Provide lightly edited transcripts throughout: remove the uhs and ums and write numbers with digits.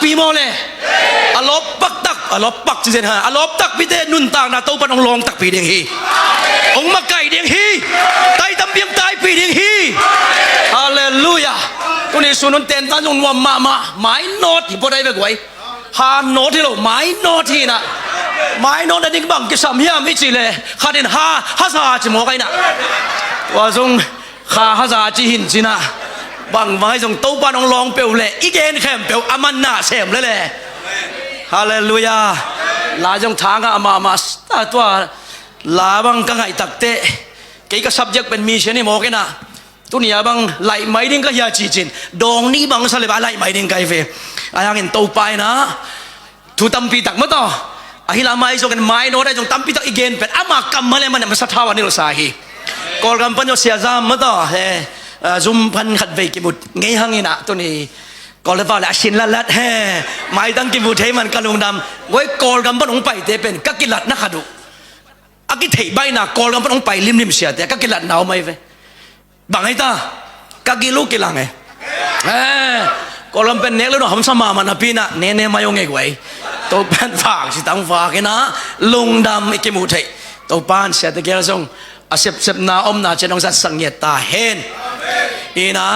ปีโมเลยอลบปักตักอลบปักจริงๆฮะอลบตักพิเตนุนต่างนาโตปันองลองตักปีเดียงฮีองมาไก่เดียงฮีไตตำเบียงไตปีเดียงฮีฮาเลลูยาตัวนี้สุนุนเต็นตันจงว่ามาไม้โนดที่พอได้ไปกวยฮาโนดที่เราไม้โนดที่นะไม้โนดอันนี้บังกิสามยามไม่จีเลยข้าเดินฮาซาจิโมไกนะว่าจงข้าฮาซาจิหินจีนะบังไว้จงโตปันองลองเปียวเลยอีเกนแคมเปียวอามันนาเสมเลย ฮาเลลูยาลาจงทางอามาตัวลาบังกังไงตักเตะกี่ก็ subject เป็นมีเช่นนี้โมกันนะตัวนี้บังไหลไม่ดิ้งก็ยาจีจินดองนี้บังสลับไหลไม่ดิ้งไกเฟอายังเห็นโตไปนะถูตั้มปีตักมาต่ออาฮิลาไม่ส่งกันไม่โน้ตได้จงตั้มปีตักอีกเกนเป็นอามากำมาเลยมันมันสะท้านนี่เราสาฮีกอลกัมปันโยเสียจามมาต่อเฮซุมพันขัดเวกิบุตรไงฮังอินะตัวนี้กอลฟ้าและชินลัดเฮ่ไม่ตั้งกิบุเทมันกันลงดำไว้กอลกัมปนองไปเตเป็นกักกิลัดนักขัดุอากิเทใบหน้ากอลกัมปนองไปลิมเสียแต่กักกิลัดหนาวไหมเว้บางไอ้ตากักกิลูกกิลังไงกอลกัมเป็นเนกแล้วหนูหอมสมามันปีน่ะเนมาโยงไงไว้ตัวเป็นฝากสิตังฝากนะลงดำไอ้กิบุเทตัวปานเสียแต่แกส่งอาเสพนาอมนาเจนองสัตสังเกตตาเห็นอีนะ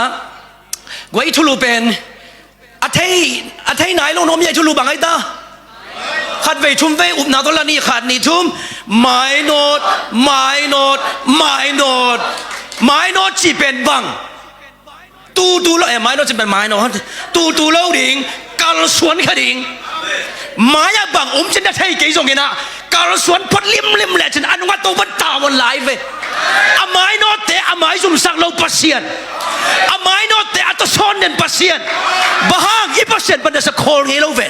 ไว้ทุลุเป็นอาเทยไหนลงน้มใหญ่ชุลูบังไอ้ตาขัดเวชุมเวอุบนาตละนี่ขัดนี่ชุมไม้โนดจีเป็นบังตูแล้วไม้โนดจะเป็นไม้โนดตูแล้วดิ่งการสวนขดิ่งไม้บังฉันจะเทยกี่ส่งกันนะการสวนพดลิมแหละฉันอนุวัตตัวบัตตาวันไลฟ์เวอาไม้โนดแต่อาไม้สุ่มสักเราปัสเซียนอาไม้โนดแต่อัตโซนเดินปัสเซียนบ้างอีปัสเซียนเป็นสักโคลงี้เราเว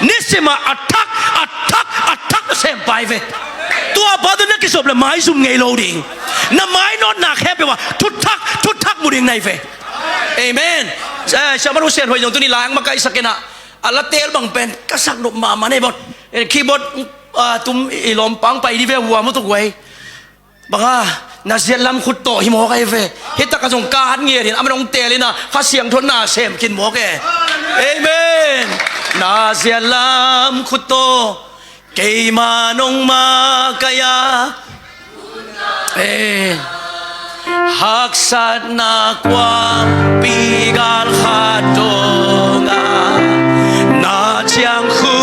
นี่สิมาอัตักเซมไปเวตัวบาดนักกิจสมเลยไม้สุ่มไงเราดิ่งน้ำไม้โนดหนักแค่ไปว่าทุกทักมุดิงในเวเอเมนชาวมนุษย์เสียนหัวยงตัวนี้ล้างมาไกลสักนะอัลลเตลบังเป็นก็สักหนุมาในบทคีย์บอร์ดตุ้มอีลมปังไปดีเวหัวมุตุกไว้บังน่าเสียลำขุดโตหิมอกไอเฟเฮตตะกระสงการเงียดินอเมริกาเตลินะข้าเสียงทนหน้าเซมกินหมอกเอเมนน่าเสียลำขุดโตเกยมานงมากายาหักสัตนากวามปีกาลขาดงานาเชียงขุ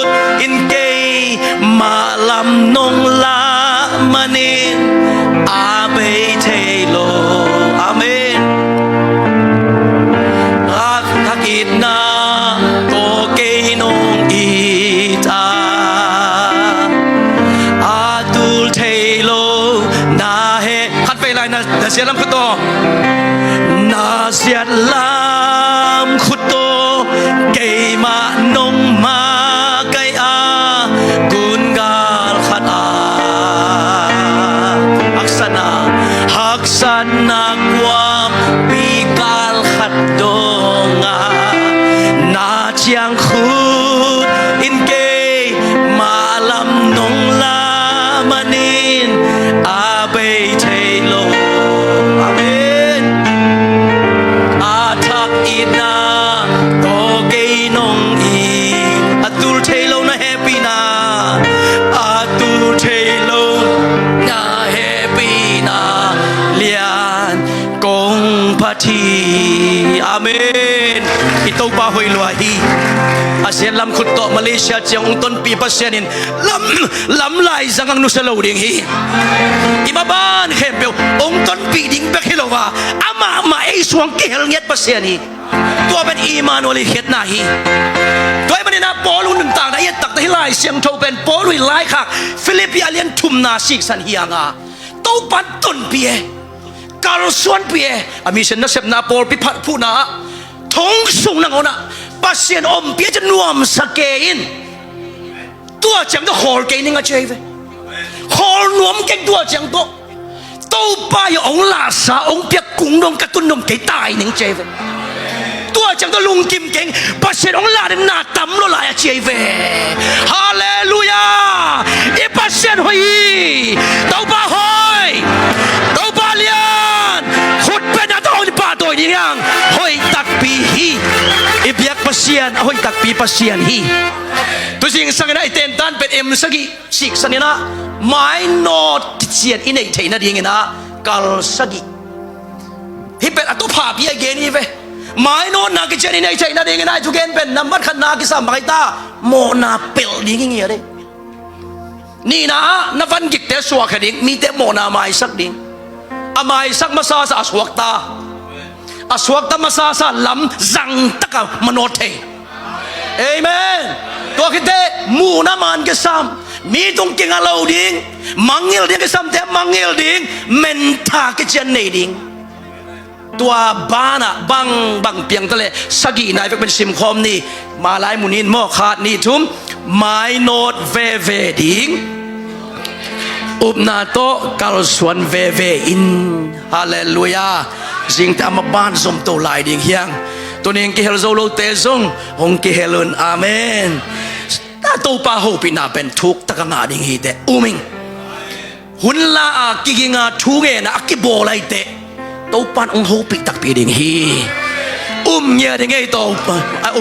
ดอินเกยมาลำนงลามานินอาเบเทโลอาเมนรักทักิดนาโตเกนงอีตาอาตูลเทโลนาเฮขัดไปไรนะเสียลำขุดโตนาเสียลำขุดโตเกมานงมาไกอากุนกาลขัดอาหักสันนักวามปีกาลขัดดงานาเชียงขุดอินเกมาลำนงลามานินอาเบเทโลอาเมนอาทักอีนาโตเกนงอีอาตูลเทโลนะเฮปีนาอาตูลเทโลนะเฮปีนาเลียนกงพัทีอาเมนอิโตบาฮุยลวาฮีอาเซียนลำขุดโตมาเลเซียเจียงต้นปีพัศนินลำไหลสังกังนุสโลดิ่งฮีอิมาบ้านเข้มเปียวองต้นปีดิ่งเบกฮิโลวาอามาไอสวงกิเฮลเงียดพัศนีตัวเป็นอีมานวลิเขตนาฮีตัวมันนะปอลุนต่างๆนะยัดตักที่ไล่เสียงโทเป็นปอลุยไล่ค่ะฟิลิปปิอาเลียนทุมนาซิกสันฮียงาโตปันต้นปีการส่วนปีอามิเชนนักเสพนาปอลพิพัฒน์ผู้นาทงสูงนังโอนะปัสเซียนอมเปียจะนวมสเกอินตัวจังตัวฮอลเกนิงอาเจฟฮอลนวมเก่งตัวจังตัวโตป้ายองลาสาองเปียกุ้งนมกระตุ้นนมเกตายนิงเจฟตัวจังตัวลุงกิมเก่งปัสเซียนองลาเดนนาตัมโลลายเจฟฮาเลลูยาอีปัสเซียนหอยโตป้าหอยโตป้าเลียนขุดเป็นอะไรตัวนี้ป่าตัวนี้ยังหอยตัดปีฮีอีเบียก pasien ahoy takpi pasien hi tu sing sang na iten tan pet em sagi sik sanina mai not chien inei theina ding ina kal sagi hi pet atu pha pi again hi ve mai not na ki chien inei theina ding ina tu gen pen number khan na ki sam mai ta mo na pel ding ngi re ni na van gik te suak ding mi te mo na mai sak ding amai sak masa sa aswak ta masa sa lam zang taka manote amen to kite mu na man ke sam mi tung king alo ding mangil ding ke sam te mangil ding menta ke chen nei ding tua bana bang piang tale sagi nai vek ben sim khom ni ma lai munin mo khat ni thum mai not ve ding up na to kal suan ve in hallelujah jing ta ma ban som to lai ding hiang to ning ki hel zo lo te zong hong ki helun amen ta to pa ho pi na pen thuk ta ka nga ding hi te uming hun la a ki ginga thu nge na ki bo lai te to pan ong ho pi tak pi ding hi nya ding ei to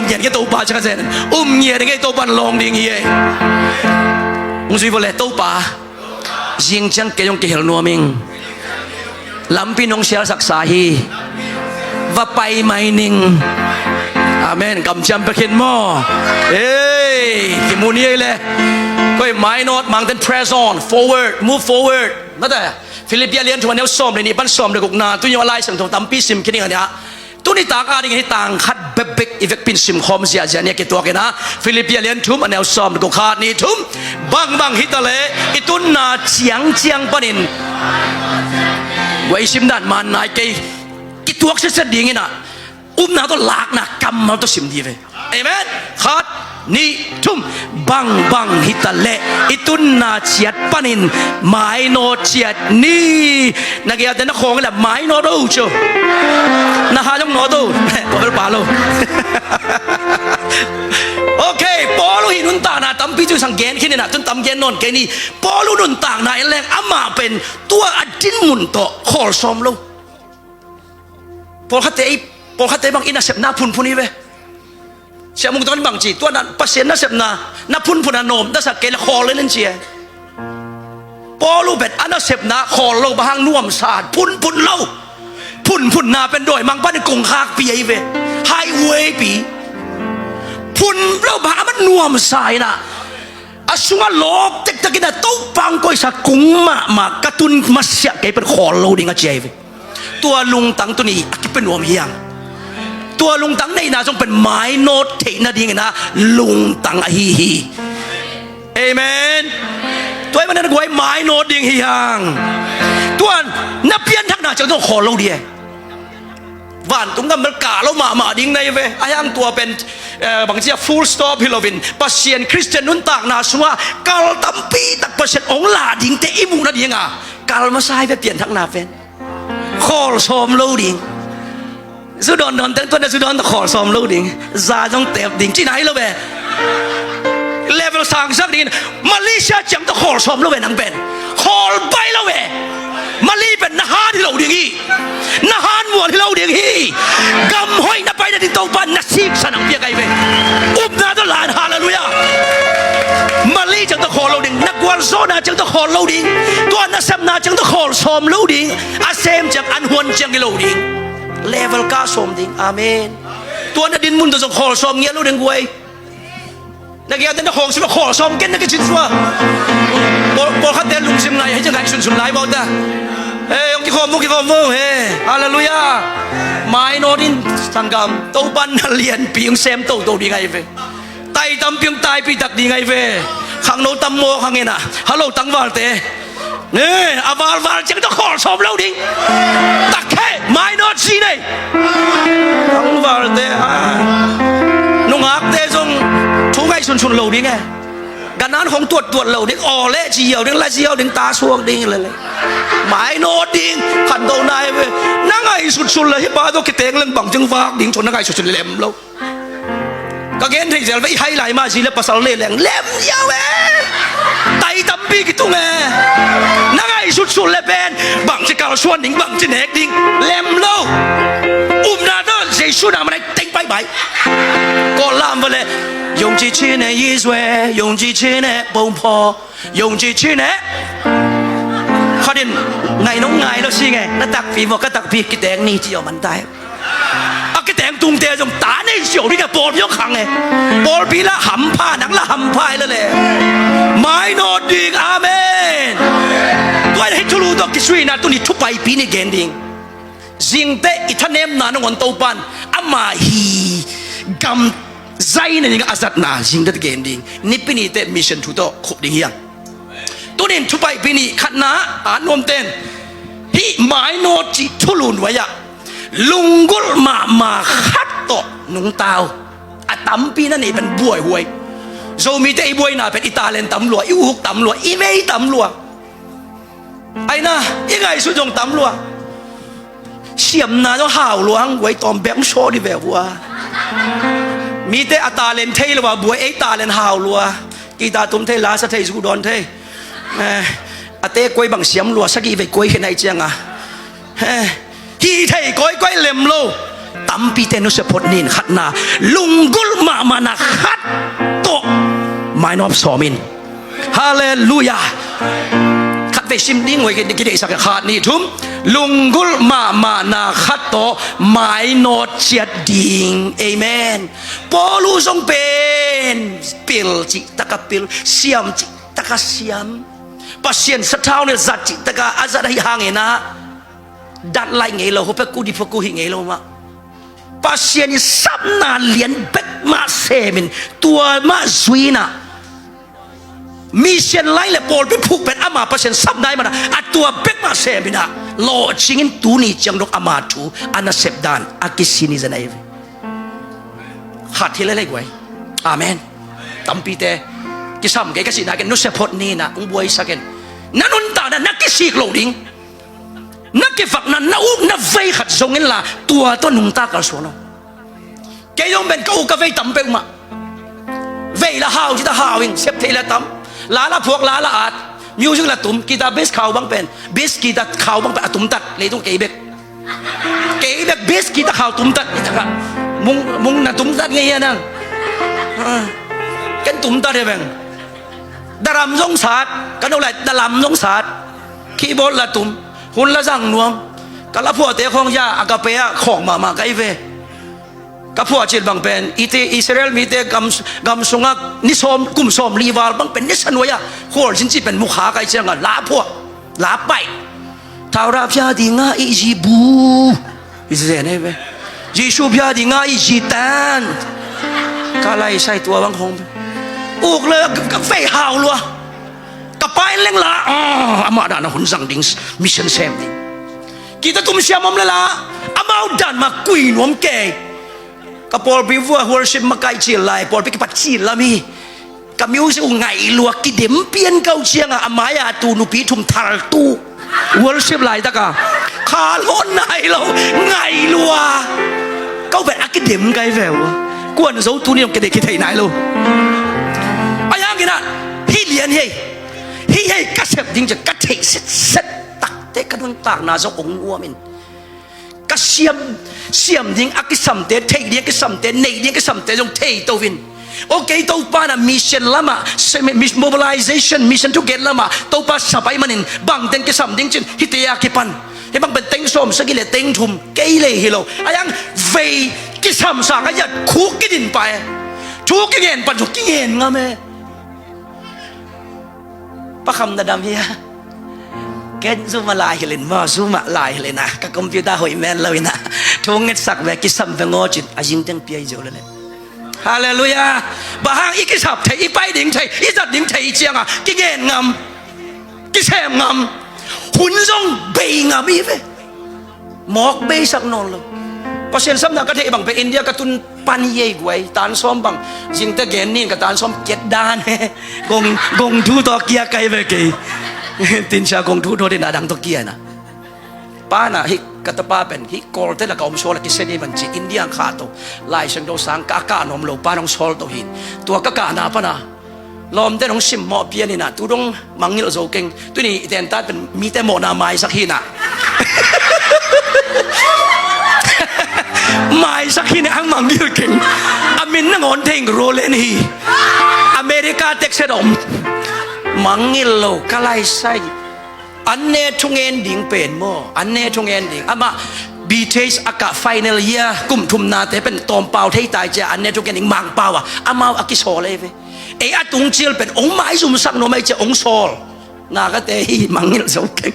nya ke to pa cha zen nya ding ei to pan long ding hi ung sui vo le to pa jing chang ke yong ki hel no ming lampi nong sial saksa hi va pai mai ning amen kam cham pekin mo ki muni le koi mai not mang ten press on forward move forward na da Philipia lian thwan neu som le ni ban som le guk na tu yo lai sang thong tam pi sim kini ania tu ni tak a ding hi tang khat bebek ivek pin sim khom sia ja ne ke to ke na Philipia lian thum aneu som le guk khat ni thum bang hitale itun na chiang panin quay sim đàn man nai cây cái tuốc sẽ đi nghe nè nào tôi lạc nè cầm nào tôi sim đi về amen khát ni thum bang hitale itun na chiat panin mai no chiat ni na kia tên nó khong là mai no đâu chứ na ha trong nó đâu bỏ ba lô ok Paulo hi nun ta na tampi chu sang gen khin na tun tam gen non ke ni Paulo nun ta na eleng ama pen tua adin mun to khol som lo Paul khate bang ina sep na phun phuni ve sia mung ton bang chi tua na pasien na sep na phun anom da sa ke la khol len chi Paulo bet ana sep na khol lo bahang nuam sa phun lo phun na pen doi mang pan kong khak pi ai ve highway pi phun lo ba man nuam sai na asunga lok tek takina to pang koi sa kung ma katun masya kay per khol lo ding a chai ve tua lung tang tu ni akipen nuam hiang tua lung tang nei na jong pen mai not the na ding na lung tang a hi amen toy man na goi mai not ding hiang tuan na pian thak na jong to khol lo die van tung gam ka lo ma ding nei ve ayang tua pen bang chia full stop hilovin pasien Christian nun tak na sunga kal tampi tak pasien ong la ding te imu na ding a kal ma sai ve pian thak na fen khol som lo ding su don ten tuan su don khol som lo ding za jong tep ding chi nai lo ve level sang sak ding Malaysia chang to khol som lo ve nang pen khol bai lo ve Mali pen na ha di lo ding hi na han mo di lo ding hi gam hoi na pai na di to pan na sik sanang pia kai ve na to lan hallelujah Mali chang to khol lo ding na gwal zona chang to khol lo ding tuan na sem na chang to khol som lo ding a sem chang an huan chang di lo ding level ka som ding amen tuan na din mun to khol som ngia lo ding guai na kia tên nó khol sim khol som ken na ke chin swa bo khat te lung sim lai hai chang hai sun lai bao ta ông ki khom mo hallelujah mai no din sangam to ban lian piang sem to đi ngay về tay tam piang tai pi tak đi ngay về khang no tam mo khang ena hello tang wal te nè aval chẳng to khol som lâu đi tak he mai no chi này tang wal te nung ak te jong thu ngay sun lâu đi ngheกันนั้นของตรวจเหล่าดิ้งอ่อเละเจียวดิ้งละเจียวดิ้งตาสวงดิ้งเลยหมายโนดิ้งขันโดนายเว้ยนั่งไงสุดๆเลยที่บ้านตัวกิเตงเรื่องบังจังฟากดิ้งชนนั่งไงสุดๆเล็มแล้วก็เกณฑ์ที่จะไปให้ไหลมาสิแล้วภาษาเล่แหลงเล็มยาวเว้ยไตตั้มปีกิตุงเอ้นั่งไงสุดๆเลยเป็นบังจะกล่าวชวนดิ้งบังจะแหกดิ้งเล็มแล้วนาเดอร์เจสุนามันไอ้เต็ง拜拜，個男嘅咧用支錢嘅意思，用支錢嘅爆破，用支錢嘅，佢哋嗌弄嗌到先嘅，那特別個特別嘅頂呢只有問題。cái tiếng tung tè dùng đá này chiều đi cái bồn nhóc hàng này bồn bị là hầm pha nắng là hầm phai lên này mãi nó đi amen tôi thấy chú lù đó cái suy na tôi đi chụp bài pin này gen đi riêng thế ít thanh em na nó còn tàu pan ama hi gam dây này những azat na riêng thế gen đi nếp pin này mission thu đó khúc đi hiang tôi nên chụp bài pin này khát na anh ôm tên hi mãi nó chỉ chú lù vậy à lunggul ma khát to nung tao à tắm pi nó nàyเป็นบวยหวยrồiมีแต่บวยน่ะเป็นอิตาเลียนตำลัวอิวฮุกตำลัวอีเมย์ตำลัวไอ้น่ะยังไงสุดยงตำลัวเสียมน่ะต้องห่าวหลวงไว้ตอมแบงโชดีแบบว่ามีแต่อิตาเลียนเทยหรือว่าบวยอิตาเลียนห่าวลัวกีตาตุ้มเทลาสะเทยสุดอนเทยอาเต้กวยบังเสียมลัวสักกี่ไปกวยขึ้นไหนเจียงอ่ะที่ไทยก้อยก้อยเล็มโลตั้มปีเตนุสพดนินขัดนาลุงกุลมานาขัดโตไม่นอบสอมินฮาเลลูยาขัดไปซิมดิ้งไว้กินกินได้สักขาดนี่ทุ่มลุงกุลมานาขัดโตไม่นอดเจียดดิ่งเอเมนปอลูทรงเป็นปิลจิตะกะปิลเสียมจิตะกะเสียมปัสเซียนสะเท้าเนี่ยจัดจิตะกะอาจัดให้ห่างเองนะดัดไล่ไงเราเขาไปกูดีพกูหิงไงเรามาปัสเซียนซับนาเลียนเบ็กมาเซมินตัวมาซุยนะมีเซียนไล่เลยบอลไปผูกเป็นอามาปัสเซียนซับได้มานะอัดตัวเบ็กมาเซมินะโลจิงินตูนี่จังดอกอามาทูอันนั้นเสพดานอากิสินิจะไหนขาดที่เล่ๆไว้อาเมนตั้มปีเตกิซ้ำแกก็สินากันนุสพดนี่นะอุ้งบวยสักกันนั่นนุ่นตานะนักกิสิกโลดิ้งนักเก็บฝักนั้นนักอุ้งนักไฟขัดทรงเงินละตัวต้นหนุ่มตากระสวนแกยงเป็นกูกาไฟตั้มเปมาไฟละหาวที่ตาหาวิงเซฟเทละตั้มลาละพวกลาละอาดมิวสิกละตุ้มกีตาร์เบสข่าวบางเป็นเบสกีตาร์ข่าวบางเป็นตุ้มตัดเลยต้องเกย์เบกเบสกีตาร์ข่าวตุ้มตัดนี่ทั้งมุงน่ะตุ้มตัดไงนั่งกันตุ้มตัดเลยแบงดารามยงศาสตร์กันเอาอะไรดารามยงศาสตร์คีย์บอร์ดละตุ้มหุ่นละจังนวมกะละพวกเตะของยาอากาเปะของมาไกเวกะพวกจิตบางเป็นอิสราเอลมีเตะกำสุงักนิสมกุมสมลีวาลบางเป็นนิสันวยะโคลจินจิเป็นมุขาไกเชียงอ่ะลาพวกลาไปทาราพยาดิงาอิจิบูอิสราเอลเนี่ยเวยิชูพยาดิงาอิจิตันกะไลใส่ตัวบางคงอุกเลยกับไฟหาวลัวกับไปเล่งละอามาดานะหุ่นสังดิ้งมิชชั่นเซมดิ้งkita tu mesti amam lela amau dan makui nom ke kapol biwa worship makai chilai pol pi pat chilami ka music ngai lua ki dem pian kau chianga amaya tu nu pi thum thal tu worship lai ta ka kha lon nai lo ngai lua kau vet akidem kai veo kuan zo tu ni ke de ki thai nai lo ayang kina hi lian hi ka sep ding je ka thei setเตะกันวันตากนาจะองวัวมินก็เสียมดิ้งอักษัมเตะเทเดียกษัมเตะในเดียกษัมเตะจงเทตัววินโอเคตัวป้านะมิชชั่นละมาmobilization mission to get ละมาตัวป้าสบายมันินบังเต็งกษัมดิ้งจินฮิตยาคิปันให้บังเป็นเต็งส้มสกิเลเต็งทุ่มเกยเลยฮิโลอายังเวกษัมสังอายัดคุกกินไปทุกเงินปันทุกเงินงาเมป้าคำนาดามเฮียแกซูมาลายเลยนะซูมาลายเลยนะกับคอมพิวเตอร์หอยแมนเลยนะทุ่งเงินสักแวกิสัมเป็นงอจิตอายิงเต็งเปียโจเลยฮาเลลูยาบ้าอีกิสับไทยอีไปดิ่งไทยอีจัดดิ่งไทยเจียงอ่ะกิเงินงามกิแซมงามหุ่นทรงเบยงามอีเวหมอกเบยสักนนเลยพอเสียนซ้ำนักกระเทยบังไปอินเดียกระตุนปันเย่กวยตานซ้อมบังจิงตะเกนนี่กับตานซ้อมเจ็ดด้านกงทูตอเกียไกเวกีตินชากงทูโดดินาดังตอเกียนะป้าน่ะฮิกตป้าเป็นฮิกอลเตละกอมโซลกิเซนีมันจีอินเดียขาโตลายเชิงโดสังกากานอมโลป้าน้องโซลโตหินตัวกากานาปนะลอมเต้น้องซิมหมอเปียนี่นะตัวน้องมังนิลโซเก่งตัวนี้เดนตัดเป็นมีแต่หมอนาไม้สักหินน่ะ ไม่สักทีเนี่ยอังมังยืดเก่งอามินนั่งอนเทงโรเลนีอเมริกาเท็กซัสมังงิลโลกะไลไซอันเนทุงเอ็นดิ่งเป็นโมอันเนทุงเอ็นดิ่งอามาบีเทสอากาศไฟนอลเยียกุมทุมนาแต่เป็นตอมเปล่าที่ตายเจอันเนทุงเอ็นดิ่งมังเปล่าอามาอากิโซเลยเว้ไอ้อาตุงเจียลเป็นองค์ไม้สุมสักโนไม่เจองโซลนากะเตฮีมังงิลโซเก่ง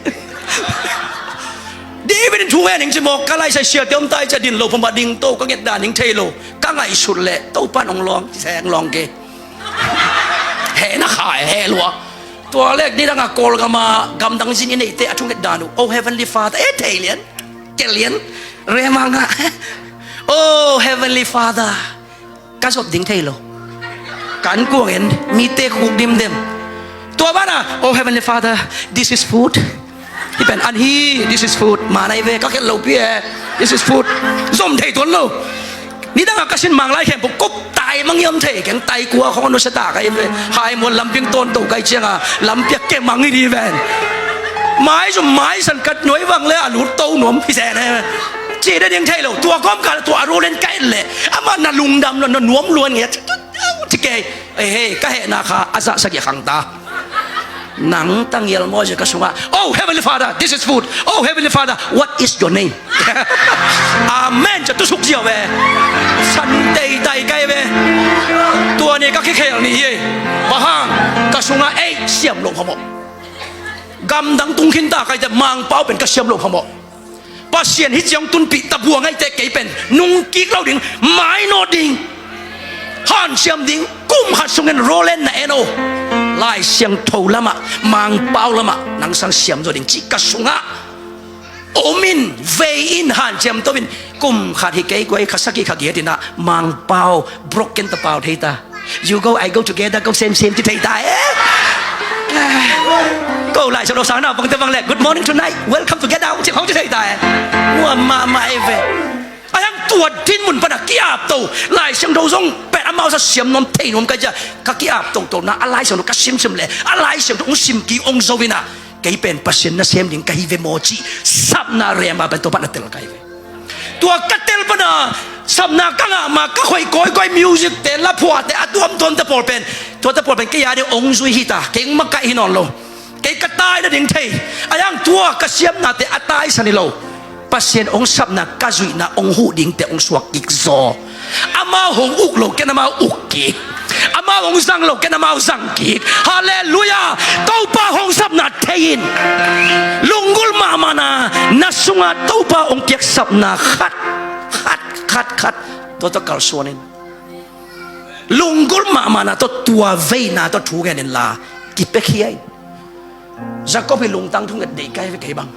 ดีเป็นทุงเอ็นดิ่งจะบอกกะไลไซเชียเติมตายจะดินโลพมาดิ่งโตก็เงียดด่านดิ่งเทโลก็ไงสุดแหละโตปั้นองลองแสงลองเกแห่นักขายแห่ลัวตัวเลขนี่ตั้งแต่โกลกันมากำดังสินนี่เตะทุ่งเด็ดดานุโอ้ Heavenly Father เทเลียนเกลียนเรียมังอะโอ้ Heavenly Father ก็สดดิ่งเทโลกันกวงเห็นมีเตะคุกดิมเดมตัวบ้านอะโอ้ Heavenly Father this is food ที่เป็นอันฮี this is food มาในเวก็แค่โลเปีย this is food ส้มเทตัวโลนี่ตั้งแต่กสินมังไล่แข่งปุ๊บกุ๊บตายมังยมเทแข่งตายกลัวของอนุสตาไอ้เว้ยหายหมดลำเพียงต้นตู่ไก่เชียงอ่ะลำเปียกแก่มังนี่ดีแวนไม้สมไม้สันกัดหน่วยวังเลยอ่ะหลุดโตหนวมพี่แสนไงจีได้ยังเทเหรอตัวก้อมกันตัวอารมณ์เล่นใกล้เลยอามันน่ะลุงดำน่ะหนวมล้วนเงี้ยที่แกเฮ้ก็เห็นนะคะอาซาสักอย่างตาหนังตั้งเยลโมจะกระสุนว่า Oh Heavenly Father this is food Oh Heavenly Father what is your name อาเมนจะตุสุกเจียวเว้สันเตยไตไกเว้ตัวนี้ก็แค่อย่างนี้เองบ้างกระสุนว่าเอ้เสียมลงพมกำดังตุงขินตาใครจะมังเป้าเป็นกระเสียมลงพมป้าเสียนฮิจยองตุนปีตะบัวไงแต่เก๋เป็นนุ่งกิ๊กเล่าดิ่งไม้โนดิ่งฮันเสียมดิ่งกุ้มหัดส่งเงินโรเลนนะเอโนไล่เสียงโถละมะมังเป้าละมะนังสังเสียมตัวดิ่งจิกระสุงะโอมินเวอินฮันเสียมตัวบินกุมขัดฮิเกย์กวยขัดสักกี่ขัดเยตินะมังเป้า broken ตะเป้าเทตา you go I go together go same ที่เทตาก็ไล่ชาวสาวนาบังเตบังแหลก good morning tonight welcome together ที่เขาจะเทตาวัวมาเอเวไอ้ยังตัวทิ้นมุนปนักกี้อาบโตไล่เสียงโดซงเป็ดอามาจะเสียมนมเทนมก็จะกักกี้อาบโตนะอะไรเสียงนกกระซิมเลยอะไรเสียงองซิมกีองโซวินะไก่เป็นปัสเซนนะเสียมดิ่งไก่เวโมจิสับนาเรียมาเป็นตัวปันเตลไก่เวตัวกัตเตลปนะสับนากังอามาก็ค่อยก้อยมิวสิกเตลละพัวแต่อตัวมทนตะปอลเป็นตัวตะปอลเป็นกี่ยาเดียวองซุยฮิตาเก่งมากไก่ฮินอนโลไก่กระต่ายนะดิ่งเทไอ้ยังตัวกระเสียมนาแต่อัตายสันิโลปัสเซนองสับนากาจุยนาองหูดิ่งแต่องสวกกิกโซอามาหงอุกโลแกนามาอุกกิกอามาหงสังโลแกนามาสังกิกฮาเลลูยาเต้าป้าหงสับนาเทยินลุงกุลมามานานัสุงาเต้าป้าองเกียกสับนาขัดตัวตะกัลส่วนนี้ลุงกุลมานาตัวเวนาตัวถูกแกนินลากิเปขี้ไอ้จะก็ไปลุงตั้งทุ่งเด็กไก่ไปไก่บัง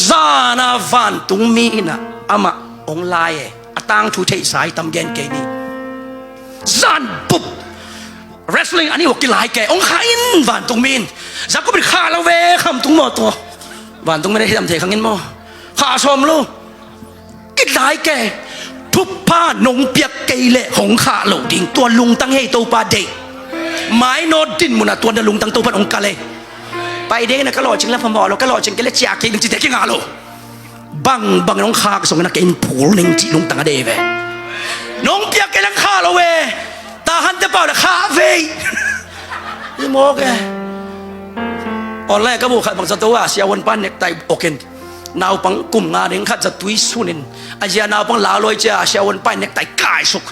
ซานาวันตุงมีนะอามาองลายตังทุเทสายตำเย็นเกนี่ซันปุ๊บ wrestling อันนี้หกกีฬาแกองขาอินวันตุงมีนจะก็เป็นขาละเวคำตุงหมดตัววันตุงไม่ได้ทำเทขังเงินมั้งขาชมลูกกีฬาแกทุบผ้านงเปียกเกเละหงขาเหล่าดิ่งตัวลุงตั้งให้ตัวปลาเด็กไม้โนดินมุนะตัวลุงตั้งตัวพันองกาเลยไปเด็กนะก็หล่อจริงแล้วพอบอกเราก็หล่อจริงก็เลยจากเก่งจริงแต่เก่งอะไรบังน้องข้าก็ส่งนักเก็นผูลิงจีลุงตังเดเวน้องเปียกแกลังข้าเราเวตาหันจะเปล่าแต่ข้าเวนี่โมกตอนแรกก็บอกบางสตัวเสียวันปั้นเน็กไตโอเคนนาวปังกลุ่มงานเองข้าจะตุยสุนินอาเจียนาวปังลาลอยเจ้าเสียวันปั้นเน็กไตกายสุก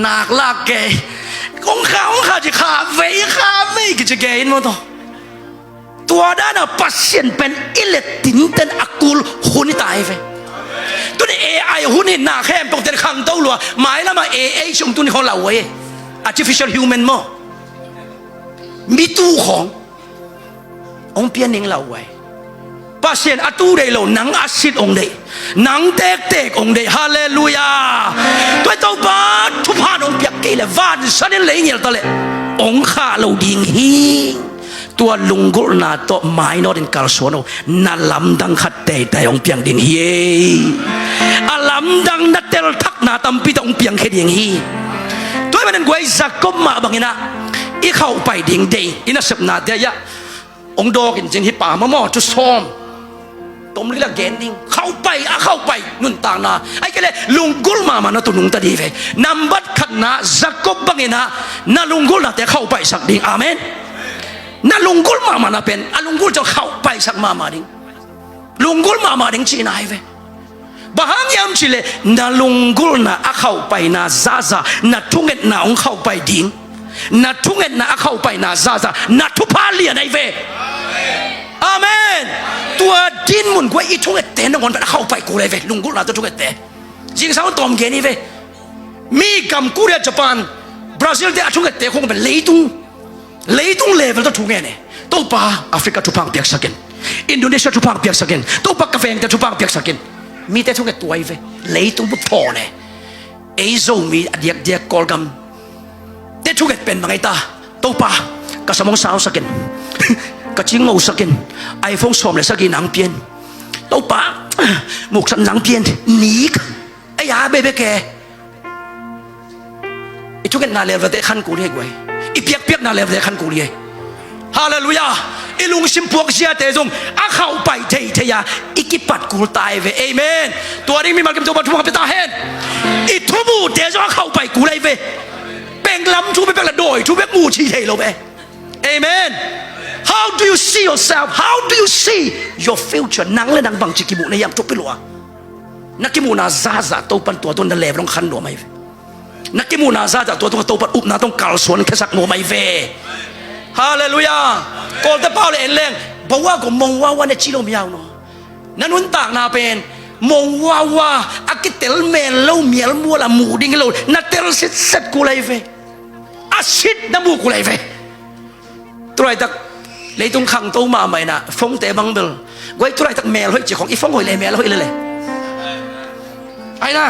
หนักลากแกของข้าจะข้าเวกิจแกอินมั้งต่อตัวด้านปัสเซียนเป็นอิเล็กตินเต็นอักุลหุ่นตายไปตัวนี้ AI หุ่นนี่หน้าแค่ปกติขังตัวลัวหมายแล้วมา AI ชมตัวนี้ของเราเว้ย artificial human มั้งมีตู้ขององเปียนิงเราเว้ยปัสเซียนอัตูเดโลหนังอาซิดองเดหนังเตกองเดฮาเลลูยาตัวเต้าบ้าทุบพานองเปียกเกลวานสันเลยเนี่ยตะเลองข้าเราดิ่งหิงตัวลุงกุลนาตัวไม้นอดินกาลสวนน่าลำดังขัดแต่องเปียงดินเฮอาลำดังนัดเตลทักนาตัมปีตองเปียงเฮดิงเฮตัวมันกวยสักก็มาบางนะอีเข้าไปดิ่งเดอินัสนาเดียองดอกินจินฮิป่ามะมอจุซ้อม ตมลิละเกนนิ่งเข้าไปนุ่นต่างนาไอ้แกเลยลุงกุลมานะตุนุงตาดีเวนัมบัดขันนะจักบบังเงินะนาลุงกุลนะแต่เข้าไปสักดิ่งอาเมนนาลุงกุลมานะเป็นลุงกุลจะเข้าไปสักมาดิ่งลุงกุลมาดิ่งจีนายเวบางยามชิเลนาลุงกุลนะเข้าไปนาซาซานาทุ่งเงินนาองเข้าไปดิ่งนาทุ่งเงินนาเข้าไปนาซาซานาทุพาเลียนไอเวอาเมนตัวดินมุนกว่าอีทุ่งเตะนงอนไปเข้าไปกูเลยเวลุงกุลนาตัวทุ่งเตะจริงสาวตอมเกนี่เวมีกัมกูเรียญี่ปุ่นบราซิลเตะทุ่งเตะคงเป็นเลยตุงเลเวลตัวทุ่งเงี้ยเนี่ยตัวป้าแอฟริกาทุพังเปียกสักเกนอินโดนีเซียทุพังเปียกสักเกนตัวป้ากาแฟแต่ทุพังเปียกสักเกนมีแต่ทุ่งตัวไอเวเลยตุงบุพอเนี่ยไอ้โซมีเดียกกอลกัมแต่ทุ่งเป็นบางไงตาตัวป้ากระสมองสาวสักเกนก็จิ้งงูสักกินไอโฟนสวมเลยสักกินหนังเปียนตัวป้าหมวกสันหนังเปียนหนีไอ้ยาเบ๊แกไอ้ทุกคนน่าเลวแต่ขันกูเรียกไว้ไอ้เปียกน่าเลวแต่ขันกูเรียกฮาเลลูยาไอ้ลุงชิมพวกเสียแต่จงเข้าไปเทียอีกิปัดกูตายเว้เอเมนตัวนี้มีมันกินตัวมันทุ่งไปตาเห็นไอ้ทุ่มูเดี๋ยวจะเข้าไปกูเลยเว้เป็นลำทุ่ไปเป็นละโดยทุ่ไปมูชีเทโลเว้เอเมนHow do you see yourself? How do you see your future? นังและนังบังจิกิมุในยามทุกปีหลัวนักกิมุนาซาซาตัวปันตัวต้นนั่นแหละต้องขันหนัวไม่นักกิมุนาซาซาตัวปันอุบนาต้องกาลสวนแค่สักหนัวไม่เวฮาเลลูยาโกลเตเป้าเลยเอ็นแรงบอกว่าก็มองว่าในชิโลมียาวเนาะนั่นนุ่นต่างนาเป็นมองว่าอากิเตลเมลเล่าเมียลมัวละหมูดิ้งเล่านัดเตลเสร็จกูเลยเวอาชิดน้ำมูกูเลยเวตัวไอ้ตักเลยตรงขังตัวมาใหม่น่ะฟงแต่บังเบลไว้ทุเรศตักแมวเฮ้ยจีของอีฟงหอยเลยแมวเฮ้ยเลยไอ้น่ะ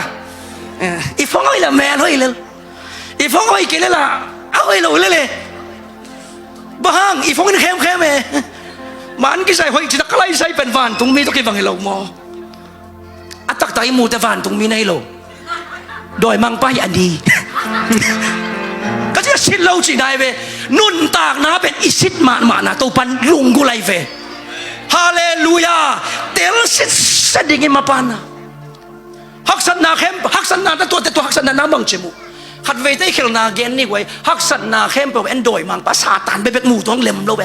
อีฟงหอยเลยแมวเฮ้ยเลยอีฟงหอยกินเลยล่ะเอาเฮ้ยเลยบ้างอีฟงนี่เข้มเองมันกินใส่หอยจีตะไคร้ใส่เป็นฟันตรงมีตะกี้บังให้เราหมออัตตักไตมูแต่ฟันตรงมีในเราโดยมังไปอันดีก็จะชิดเราจีนายเวนุ่นตากนะเป็นอิสิตมานะตัวปันลุงกุไลเวฮาเลลูยาเตลสิสดิ่งมาปันฮักสันนาเข้มฮักสันนาตัวฮักสันนาน้ำบังเจมูขัดเวทีเขลนาเกนนี่ไว้ฮักสันนาเข้มเป็นแอนดรอยมังภาษาตันไปเป็นหมู่ท้องเล็มเราเว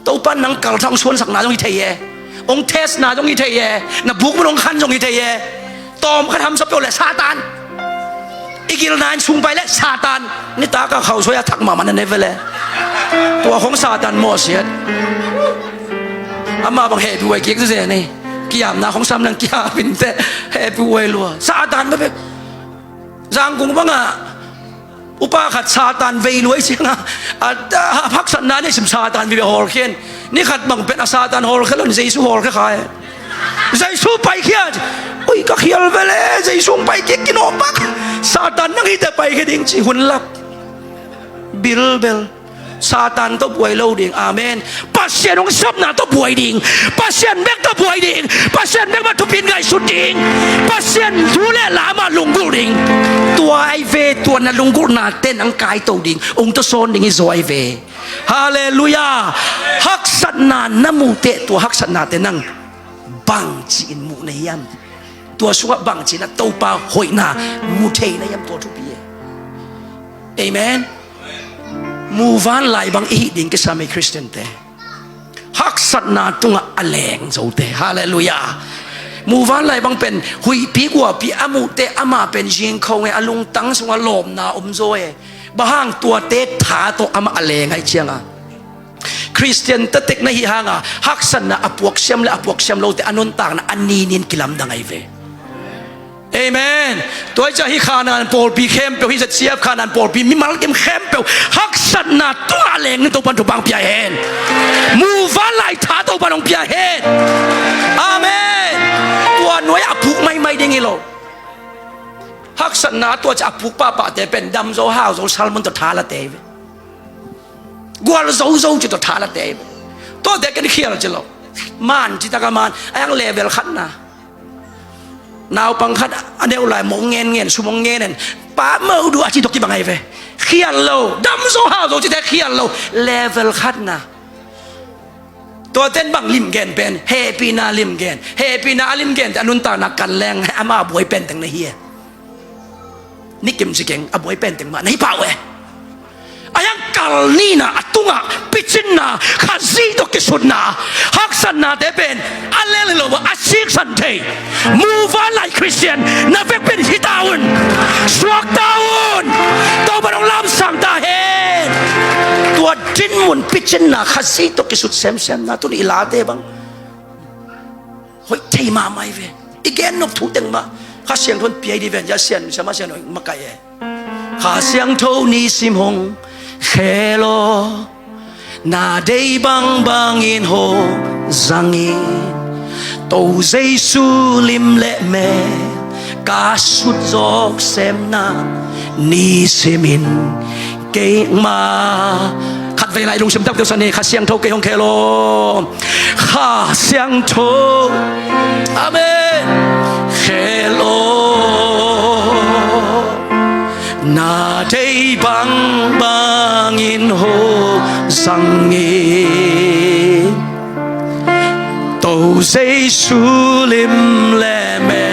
ตัวปันนังกัลทางชวนสักนาตรงอิเทียองเทสนาตรงอิเทียนับบุกมันองคันตรงอิเทียตอมเขาทำสเปลเลยซาตานอีกิลนานชุงไปและซาตานนี่ตาก็เขาช่วยทักมามันนั่นเองเลยตัวของซาตานโมเสียอามาบางเหตุด้วยเกี่ยวกับเรื่องนี้กิยามนะของซ้ำนังกิยาเป็นแต่เหตุด้วยลัวซาตานไม่เป็นร่างกุ้งบ้างอ่ะอุปาขัดซาตานเวรวยสิงะพักสันนานี่สิมซาตานวิเวฮอร์เคนนี่ขัดบังเป็นซาตานฮอร์เคนแล้วใจสู้ฮอร์เคนใครใจสู้ไปเขียนอุ้ยก็เขียนไปเลยใจสู้ไปกินออกปักซาตานนั่งที่แต่ไปแค่ดิ่งจีหุ่นลับบิลเบลซาตานต้องป่วยเล่าดิ่งอาเมนปัสเซียนของซับนาต้องป่วยดิ่งปัสเซียนแบกต้องป่วยดิ่งปัสเซียนแบกมาทุบปินไงสุดดิ่งปัสเซียนทุเล่หลามาลุงกุดิ่งตัวไอเวตัวนั้นลุงกุนาเต้นอังกายตัวดิ่งองค์ตัวโซนดิ่งอิโซไอเวฮาเลลูยาฮักสันนานมูเตตัวฮักสันนาเต้นนั่งบังจีนมูในยามตัวชัวบังจีนตัวป่าหอยนามูเทในยามตัวทุบปีเอเมนมูวันไลบังอีดิ่งก็สามีคริสเตียนเตฮักสันนาตุงอแหลงโจเตฮาเลลูยามูวันไลบังเป็นหุยปีกว่าปีอามูเตอามาเป็นยิงเขาไงอลุงตั้งสวลมนาอมโซเอบางตัวเตถาตัวอามาอแหลงให้เชียงอ่ะคริสเตียนตะเต็กในหิหางอ่ะฮักสันนาอพวกเชมและอพวกเชมโลเตอนุนต่างนะอันนี้นินกิลำดังไอเวเอเมนตัวจะฮิขานานปอลปีเข้มเปียวฮิจะเชียบขานานปอลปีมิมาลเกมเข้มเปียวฮักสันนาตัวแรงนี่ตัวปันตัวบางปียเฮนมูฟ้าไล่ท้าตัวปันของปียเฮนอาเมนตัวหน่วยอภุกไม่ได้ไงหรอกฮักสันนาตัวจะอภุกป้าป่าแต่เป็นดำโซฮาวโซซัลมันตัวท้าละเตวกัวลโซจะตัวท้าละเตวตัวเด็กกันเขียนจะหรอกมันจิตกรรมไอ้ยังเลเวลขันนะนาวปังคัดอันเดียวไหลมองเงินสุมองเงินป้าเมื่อดูอาชีพตกที่บางไงเว้เขียนเราดำโซฮาวโซจิตเขียนเราเลเวลขัดนะ ตัวเต้นบังลิมแกนเป็นเฮปีนาลิมแกนเฮปีนาลิมแกนแต่อนุนตานักกันแรงให้อามาบวยเป็นแต่งในเฮียนี่กิมสิเก่งอบวยเป็นแต่งมาในเปล่าเอayang kalnina atunga pichinna khazito kisudna haksanna deben alelelo asik sante move on like Christian na vekpen hitaun struck down to barong lam sang ta hen tua din mun pichinna khazito kisud sem na tun ilate bang hoi thei ma mai ve igen nok thu teng ma kha siang thon pi di ven ya sian sama sian ma kai e kha siang tho ni sim hong Hello, na day bang bangin ho zangi, to zay sulim le me, kasut zok sem na ni semin kay ma. Khát về lại lùng sim tắc tiêu san ni khát siang thô kay hong hello, khát siang thô, amen, hello. Na day bang bangin ho zangi to zay sulim le me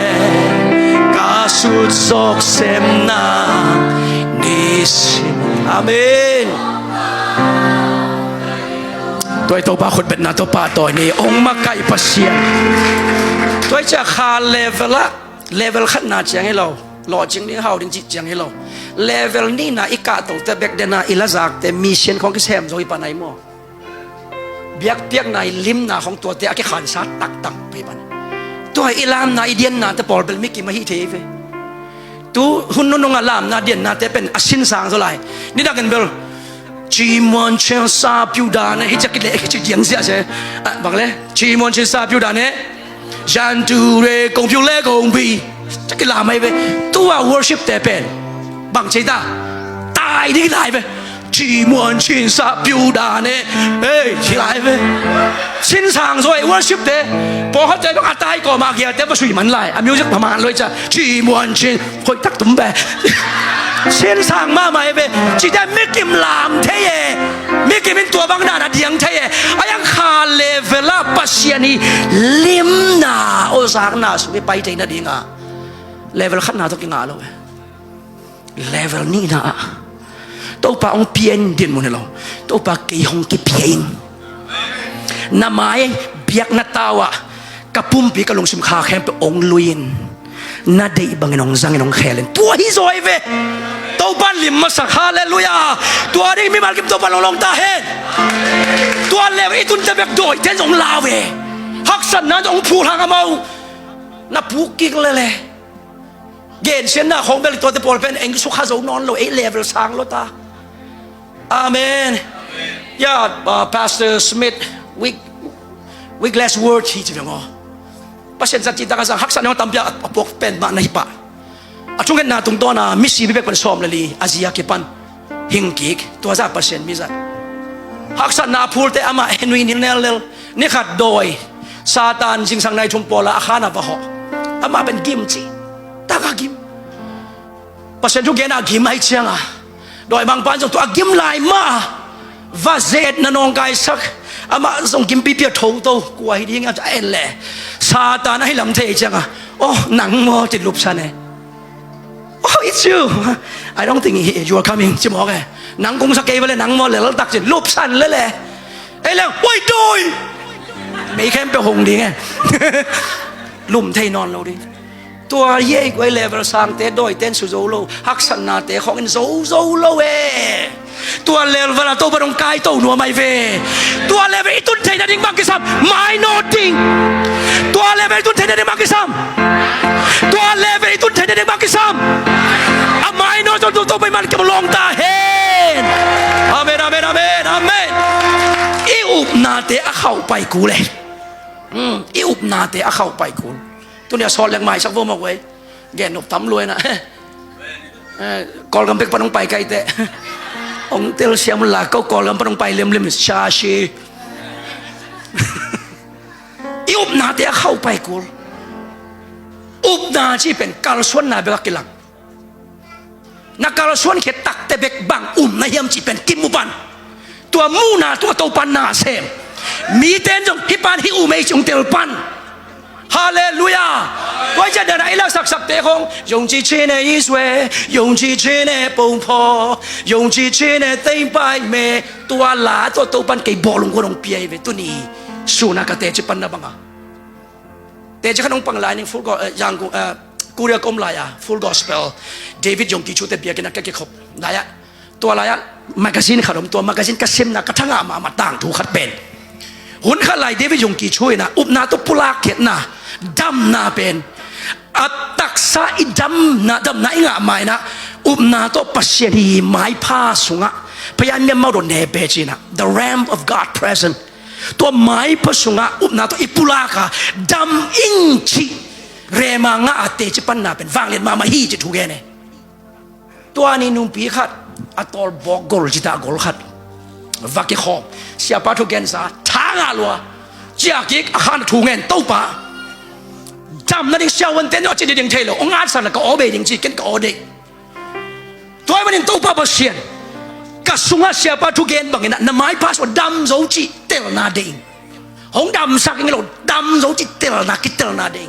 kasut zok sem na nisim amen tôi tàu ba khut bet na to pa toy ni ong ma kai pa sian tôi cha kha level khat na chang hello lo ching ding how ding chi chang hello level ni na ika to te bek dena ilazak te mission khong ki sem zoi pa nai mo biak piak nai lim na khong to te aki khan sa tak tak pe ban to ilam na idian na te por bel mi ki ma hi the ve tu hun no nga lam na dian na te pen asin sang zo lai ni da gan bel chi mon chen sa piu da ne hi chakile chi jiang sia se bang le chi mon chen sa piu da ne jan tu re kong piu le kong bi chắc cái làm ấy về tu worship tế bền bằng chế ta tài đi lại về chỉ muốn chuyên sa biểu đà nè ê chỉ lại về xin sàng rồi worship tế bỏ hếtใจbằng tai cỏ mà kia tế mà suy mắn lại music mà màn rồi cha chỉ muốn chuyên hội tắc tấm bè xin sàng mà mày về chỉ để mấy kim làm thế à mấy kim bên tua bằng đà điang thế à anh khá level là pasiani lim na ô sáng na suy bay thế na đi ngà level khát nào tôi kinh ngạc rồi level ní na tôi bảo ông pian điện một lâu tôi bảo cái hông cái pian nằm ai biak na tawa kapum pi kalong sim kha khem pe ong luin na dei bangin ong zangin ong khelen tua hi zoi ve tôi ban lim ma sak hallelujah tua ding mi mal kim tôi ban long ta hen tua level itun te bek doi ten ong la ve hak san na ong phu hang amau na pu kik le le Gen siya na kung balik tote por pen engso kazo non lo 8 level sang lo ta. Amen. Yeah, Pastor Smith, we last word he sabi mo. Pasien sa tita ka sa haksan ng tampya at apok pen ba na hipa. At yung na tung to na misi bibek pan som lali Asia kipan hingkik to sa pasien mizat. Haksan na pulte ama henui nilnel ni kat doy Satan sing sang nai chumpola akana ba ho. Ama ben kimchi. Takagim pasien tu gena gim ai chiang a doi bang pan jong tu agim lai ma va zet na nong kai sak ama jong gim pi pi thou to kwa hi ding a en le Satan ai lam the chiang a oh nang mo chit lup san e oh it's you I don't think you are coming chi mo ke nang kung sa ke ba le nang mo le tak chit lup san le le ai le oi doi mấy khem pe hong ding e lum thei non lo điตัวเย่กว่าเลเวลสามเตะดอยเต้นสุโจโลฮักสันนาเตะของอินโจโลเอตัวเลเวลตัวบรองกายตัวหนัวไม่เวตัวเลเวลตุนเทนดิ้งบังกิซัมไม่โนดิ้งตัวเลเวลตุนเทนดิ้งบังกิซัมตัวเลเวลตุนเทนดิ้งบังกิซัมอะไม่โนจนตัวไปมันเก็บลงตาเห็นอาเมนอาเมนอาเมนอาเมนอีอุบนาเตะเข้าไปกูเลยอีอุบนาเตะเข้าไปกูตัวเนี้ยสอนเรื่องใหม่สักพวกมาไว้แกนหนุบทำรวยนะกอลกำเป็กปนองไปไกลแต่องเตลเซียมหลักก็กอลกำปนองไปเลี่ยมชาชีอุบนาเตะเข้าไปกูอุบนาที่เป็นการส่วนนาเบกกิลังนักการส่วนเขตตักแต่เบกบังในยามที่เป็นกิมมุบันตัวมูนาตัวโตปันนาเซม มีเต้นจงฮิปานฮิอูไม่จงเตลปันฮาเลลูยาไว้จะเดินไอ้ลักสักเตะคงยงจีเชเนอิสเวยงจีเชเนปงพอยงจีเชเนเต็มไปเมตัวหลาตัวตัวปันเกยบอลงคนลงเปียเวตัวนี้สูนักเตะจิปันนะบังอ่ะเตะจะขนมปังลายนี่ฟูก็ยังกูเรียกอมลายอ่ะ full gospel เดวิดยงกีชูเตเบียกันนักเก็ตขบลายอ่ะตัวลายอ่ะแมกกาซีนขนมตัวแมกกาซีนกระเซ็มนักกระทั่งมาต่างถูกขัดเป็นหุ่นขลายเดวิดยงกีช่วยนะอุปนาตัวปุลาเขียนนะดำนาเป็นอัตตักษาอิดำนาดำนาอิงะไม่นะอุปนาตัวปัสเซียนีไม้ผ้าสุงะพยานเมียมาโดนเนเบจินะ the ram of God present ตัวไม้ผ้าสุงะอุปนาตัวอิปุลากะดำอิงชีเรมางะอาเตจิปันนาเป็นฟังเรียนมาฮีจะถูกแกเนี่ยตัวนี้นุ่มปีขัดอัตอลบอกกอลจิตากอลขัดวักเกขอบเสียปาทุกแกนสาท้างอาลัวจากกิกอาคารถูกเงินตู้ปะจำนั่นเองเช้าวันเต้นว่าจะได้ยังเทโลองอาสันก็อเบยังจีกันก็อเดตัวมันยังตู้ปะเสียนกระสุนเสียปาทุกแกนบางอย่างนั้นไม้พาสว่าดำโจจิเตลนาเดงหงดำสักยังไงเราดำโจจิเตลนาคิเตลนาเดง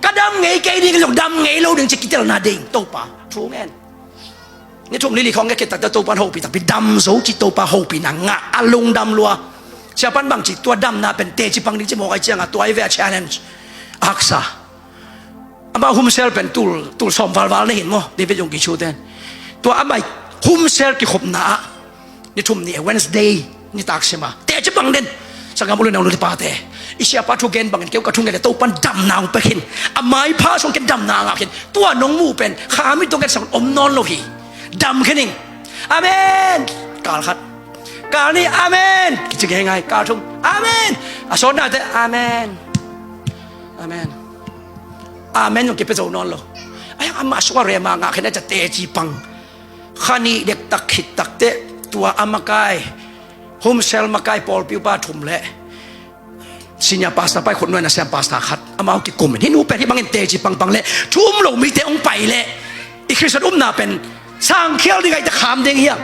กระดำไงไกดีกันหรอกดำไงเราดึงจะกิเตลนาเดงตู้ปะถูกเงินนี่ทุ่มลิลิของแกกิตตัดตัวปันหกปีตัดปีดำโซจิตัวปันหกปีนังงะอารมณ์ดำลัวเชื่อปันบางจิตตัวดำน่ะเป็นเตจิปังดิจิมองไอเจียงอ่ะตัวไอเวีย challenge อักษะอามาหุมเซลเป็นตูลสอมวาลนี่เห็นมั้ยเดวิดยงกิชูเตนตัวอามาหุมเซลกิขบหนานี่ทุ่มนี่ Wednesday นี่ตักเสมาเตจิปังเด่นสังกัดบุรุษนางลุลิปาเตอิเชียปัทุเกนบางเกี่ยวกับทุ่งเกลตัวปันดำนางไปเห็นอามาพาส่งเกนดำนางอ่ะเห็นตัวน้องมูเป็นขาไม่ตรงกันสังอมนอนโลหีดำแค่นี้อาเมนกาลขัดกาลนี้อาเมนจะยังไงกาลทุ่งอาเมนอาสอนได้แต่อาเมนอาเมนอาเมนยังเก็บไปโจนอนหรอไอ้อามาสวาเรมางาแค่นั้นจะเตจีปังขานี่เด็กตักขิดตักเตะตัวอามากายโฮมเซลมากายปอลปิวป้าทุ่มเละสิญญาปาสตาไปคนน้อยนะเสียปาสตาขัดอามาเอาที่กลุ่มที่นู้เป็นที่บางเงินเตจีปังเละทุ่มลงมีเตองไปเละอีคริสต์น่าเป็นสร้างเขี้ยวยังไงจะขามเด้งเฮีย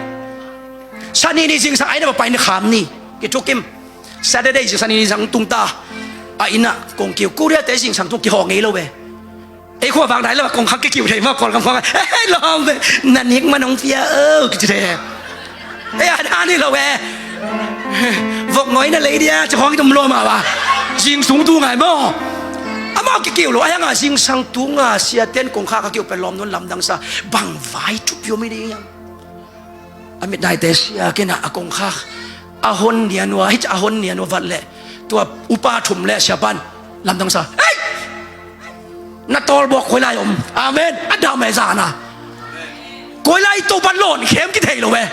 สันนี่จริงสังไอ้เนี่ยไปในขามนี่กิจกิม Saturday จริงสันนี่สังตุงตาไอ้น่ะกงเกี่ยวกูเรียกแต่สิ่งสังตุงกี่ห้องงี้เลยเว้ยไอ้ขั้วบางไหนแล้วกงคักกี่เกี่ยวใช่ไหมก่อนกำฟังเฮ้ยลองเว้ยนั่นนิกมันน้องเฟียกิจเด้ไอ้อันนี้เราเว้ยพวกน้อยนั่นเลยเดียจะห้องที่ตำรวจมาวะยิงสูงตัวไงบ่อามาเกี่ยวหรอไอ้ยังอ่ะยิงสังตุงอ่ะเสียเต้นกงข้าเกี่ยวเป็นลมนนลำดังซะบังไฟทุบอยู่ไม่ดียังอามิดได้แต่เสียกินอ่ะกงข้าอาหนเนียนัวฮิจอาหนเนียนัววัดเละตัวอุปาถุมเละเสียบันลำดังซะเฮ้ยนัดตอลบอกคอยไล่อมอาเมนอัดดาวเมซานะคอยไล่ตัวบันหล่นเข้มกี่เทยเลยเว้ย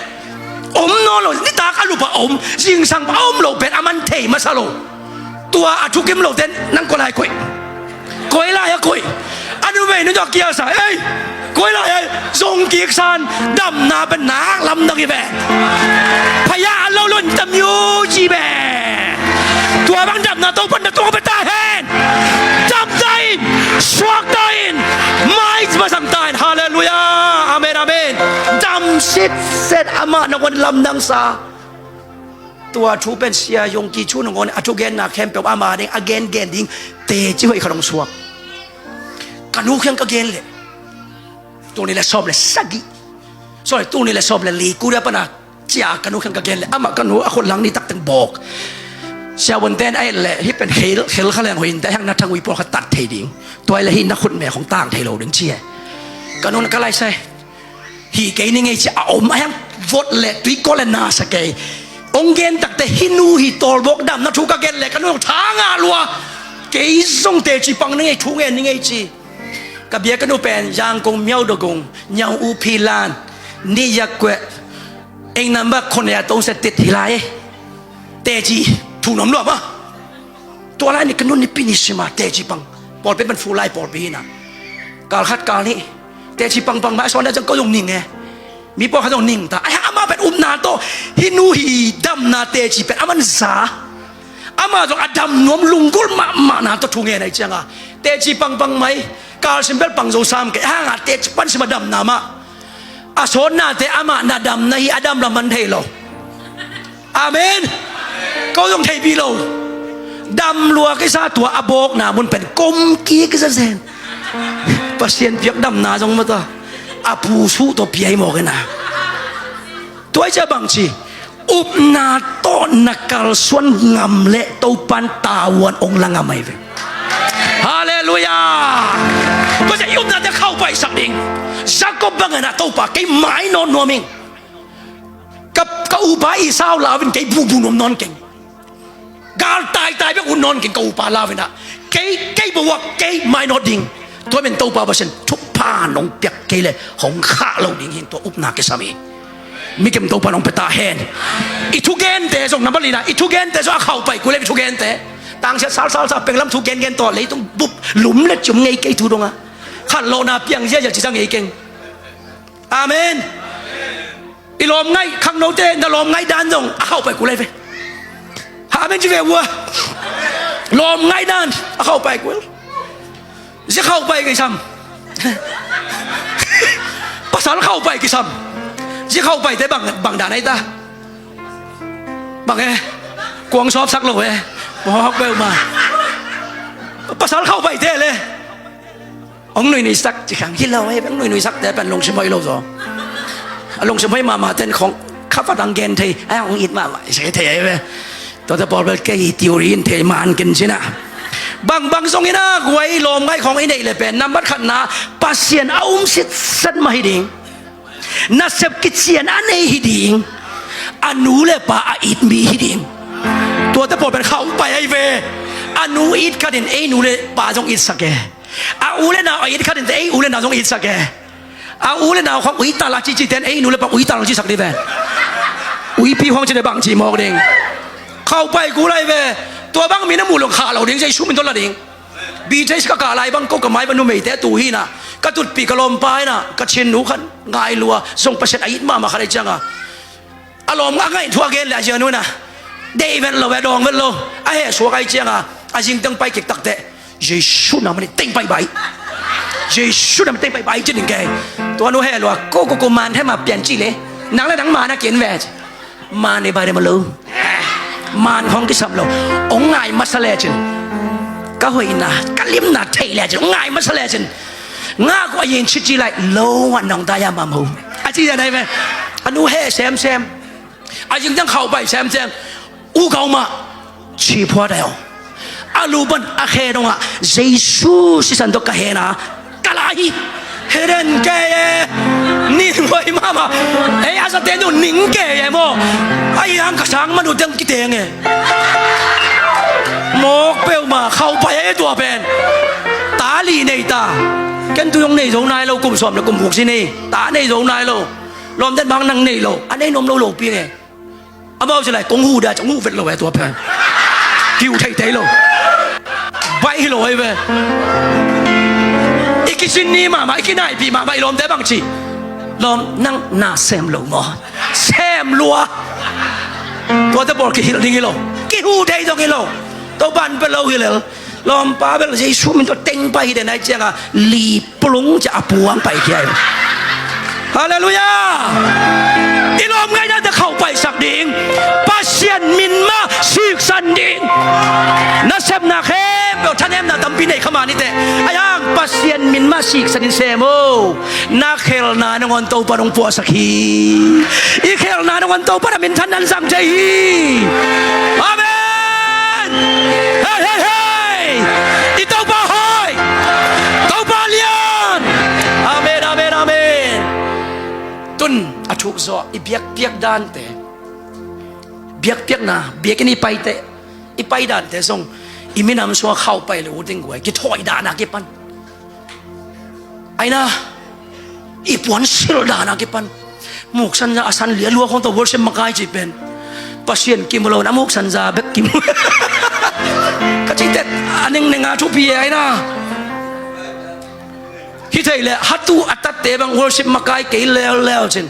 อมนอนหล่นนี่ตากอลูปะอมยิงสังปะอมหล่นเป็นอามันเทมาซาโลตัวอาทุกิมหล่นเต้นนั่งคอยไล่คอยไล่อะคอยอันนู้นเว้ยนึกจากเกียร์สายเอ้ยคอยไล่ทรงเกียร์สันดำนาเป็นนาลำดังอีแบพญาเราลุ่นจำยูจีแบตัวบางดำนาตัวเป็นตัวเป็นตาเห็นจำใจสวกใจไม่มาสังตายฮาเลลูยาอาเมนอาเมนจำสิทธิ์เสร็จอามาในวันลำดังซาตัวชูเป็นเสียยงกีชูนงอนอทุเกนนาแคมเปลอามาเด้งอเกนเกนดิ้งเตจิไว้ขนมสวกกันลูกยังก็เกนเลยตัวนี้แหละชอบเลยสักกี่ส่วนตัวนี้แหละชอบเลยลีกูเรียกปะนะจากกันลูกยังก็เกนเลยอามากันลูกคนหลังนี่ตักตึงบอกเช้าวันเต้นไอ้แหละที่เป็นเฮลข้าแรงหินแต่ยังนักทางวิปโรเขาตัดเทดิ้งตัวไอ้ละหินนักขุดแม่ของต่างเทโลดึงเชี่ยกันนู้นก็ไล่ใช่ฮีเกนี่ไงจะเอามายังวดเละตุยก็เลยนาสเกยองเกนตักแต่ฮินูฮิตอลบอกดำนักทุกเกนเละกันนู้นทางอาลัวเกยส่งเตจิปังนี่ไงทุกเงินนี่ไงจีกับเบียกันนู้นเป็นยางกงเมียวดกงยางอูพิลานนี่ยักเกะเองนั่นบ้าคนเนี่ยต้องเสติดทีไรเตจิถูกน้ำรวบอ่ะตัวอะไรนี่กันนู้นนี่พินิชมาเตจิปังปอดเป็นมันฟูไลปอดปีน่ะการคัดการนี่เตจิปังปังมาสอนได้จังก็ยงนิ่งไงมีปอดเขาต้องนิ่งแต่ไอ้อามาเป็นนาโตฮินูฮีดำนาเตจิเป็นอามันซาอามาต้องอดัมนวมลุงกุลมานาโตทุ่งเงินไอ้เจ้าเตจิปังปังไหมการสิมเบลปังโจซามแกห่างเตจิปันสิมาดำนามาอาสอนนาเตอามานาดำนาฮีอดัมละมันเทโลอาเมน ก็ต้องไทยพี่เราดำลัวกิซาตัวอโบกนะมันเป็นกลมกี้กิซาเซนปัสเซียนเปียกดำนาจงมาตัวอาปูสู้ตัวเปียหมอกกันนะตัวจะบางทีอุปนาโตนักกลส่วนงำเละตัวปันตาวันองค์ละงำไม่เว้ฮาเลลูยาก็จะอุปนาจะเข้าไปสักดิ่งสักก็บังเอิญนะตัวปากไก่ไม้นอนนัวมิงกับอุปาอีสาวลาวินไก่บูนอนเก่งการตายไปอุ่นนอนกินกูปลาลาวินะเกย์บอกว่าเกย์ไม่นอดิ่งตัวเป็นตัวปลาเปอร์เซ็นต์ทุกผ้าน้องเปียกเกย์เลยของข้าเราดิ่งเห็นตัวอุปนาเกสามีมีเก็บตัวปลาน้องเปตาแฮนอีทุกเกนเตะส่งน้ำบลีนะอีทุกเกนเตะส่งเข้าไปกูเลยทุกเกนเตะต่างชาติสาวเป็นลำทุกเกนต่อเลยต้องบุบหลุมเลยจุ่มไงเกย์ทุดงอ่ะขันโลนาเปียงเยอะจะจังไงเก่งอาเมนอีลมไงข้างโน้ตเตนแต่ลมไงด้านส่งเข้าไปกูเลยไปหาเป็นจีเววัวลมง่ายด้านเข้าไปกูจะเข้าไปกี่ซ้ำภาษาเข้าไปกี่ซ้ำจะเข้าไปแต่บางด่านไหนตาบางไงกวางชอบสักโลเอ้บอกเบลมาภาษาเข้าไปเท่เลยองหนุ่ยสักจีขังที่เราให้องหนุ่ยสักแต่เป็นลงชิมอยโลซอลงชิมอยมาเต้นของข้าพดังเกนเทยไอ้องอิดมาใช่เทยไหมตัวจะบอกว่าแกอีทีโอรีนเทมานกันใช่ไหมบางทรงนี้นะกวยลมไงของไอ้เนี่ยเลยเป็นน้ำบัดขันนะปัสเซียนเอาสิสัตมาให้ดิ่งนับกิจเซียนอันนี้ให้ดิ่งอนุเลยป่าอิดมีให้ดิ่งตัวจะบอกเป็นเขาไปไอเวอนุอิดขัดินไอ้หนูเลยป่าจงอิดสักแกอูเลยนะอิดขัดินไอ้อูเลยนะจงอิดสักแกอูเลยนะของอุยตาลักจิจิเตนไอ้หนูเลยป่าอุยตาลักจิสักดีแวนอุยพี่ห้องจะได้บางจีมองเด้งเข้าไปกูเลยเวตัวบ้างมีน้ำมูลลงขาเราเด้งใจชุ่มเป็นต้นละเด้งบีใจสกกาลายบ้างก็กับไม้บรรลุเมย์แต่ตูฮีน่ะกระตุดปีกระลมไปน่ะกระเชนหนูขันง่ายลัวส่งประเสริฐอิดมาขนาดจังอ่ะอารมณ์ง่ายทั่วเกณฑ์แหละเจ้าหนูน่ะเดวิดเราแวดองเวดโลไอ้เหี้ยสวกไอ้จังอ่ะไอ้ยิงตั้งไปเก็บตักเตะเยซูน่ะมันเต็งไปใบเยซูน่ะมันเต็งไปใบจริงแกตัวหนูเหี้ยลัวก็มันให้มาเปลี่ยนจีเลยหนังและหนังมานะเขียนแวดมาในใบเดมาลูมานของที่สับเราองง่ายมาสเลจินก็หอยนะก็ลิมนาเทเลจินง่ายมาสเลจินง่ายกว่ายินชิจิไลโลวันน้องตายามามูอาชีพอะไรไหมอนุเฮแซมอายิงตั้งเข้าไปแซมอูเขามาชีพอเดียวอาลูบันอาเคดงะเยซูสิสันตกะเฮนะกะลายเฮเรนเกยนี่ไว้มาเฮ้ยอาสเตนูนิงเกยโมไอ้ยังกระชังมันดูดังกิเตงไงหมกเปลมาเข้าไปไอ้ตัวเป็นตาลีในตากันตัวยงในตรงนายเรากลุ่มสอบเรากลุ่มผูกสินี่ตาในตรงนายเราลมเต้นบางนังในเราอันนี้นมเราปีไงอาบ่าวจะไรกงหูได้จงหูเวทเราไอ้ตัวเป็นคิวไทยเราใบเราไอ้เว้อีกชิ้นนี้มาอีกไหนพี่มาลมได้บางทีลมนั่งหน้าแซมลงมอแซมลัวตัวจะบอกกี่ดิ้งเรากี่หูได้ตรงกี่เราตัวบันเป็นเรากี่เราลมป้าเป็นเราจะชุ่มตัวเต็งไปเดี๋ยวไหนเจ้าลีปลุงจะปวงไปแค่ฮาเลลูยาอีลมไงน่าจะเข้าไปสักดิ่งปัสเซียนมินมาสิกสันดิ่งนัเซมนาเข้มแบบท่านเอ็มนาทำปีไหนเข้ามานี่แต่ไอ้ยังปัสเซียนมินมาสิกสันเซโมนาเคลนานงอนโตปนงปัวสักฮีอีเคลนานงอนโตปนมินท่านนั้นสังใจอาเมนเฮ้อีโตปาหอยโตปาเลียนอาเมนตุนอาชุกซออีเบียกดานเตเบียกนะเบียกนี่ไปเตอีไปดานเตส่งอีไม่นำสัวเข้าไปเลยวุ้งกวยกี่ถอยดานะกี่ปันไอ้นะอีปวนสิลดานะกี่ปันมุกสันจะอาศันเหลียลัวของตัววอลเซมมาไกจีเป็นปัสเซียนกิมโลนะมุกสันจะเบกกิมก็จีเตอันนึงในงานทุบีไอ้นะที่ไทยเลยฮัตตูอัตตะเตบังวอลเซมมาไกเกลแล้วจริง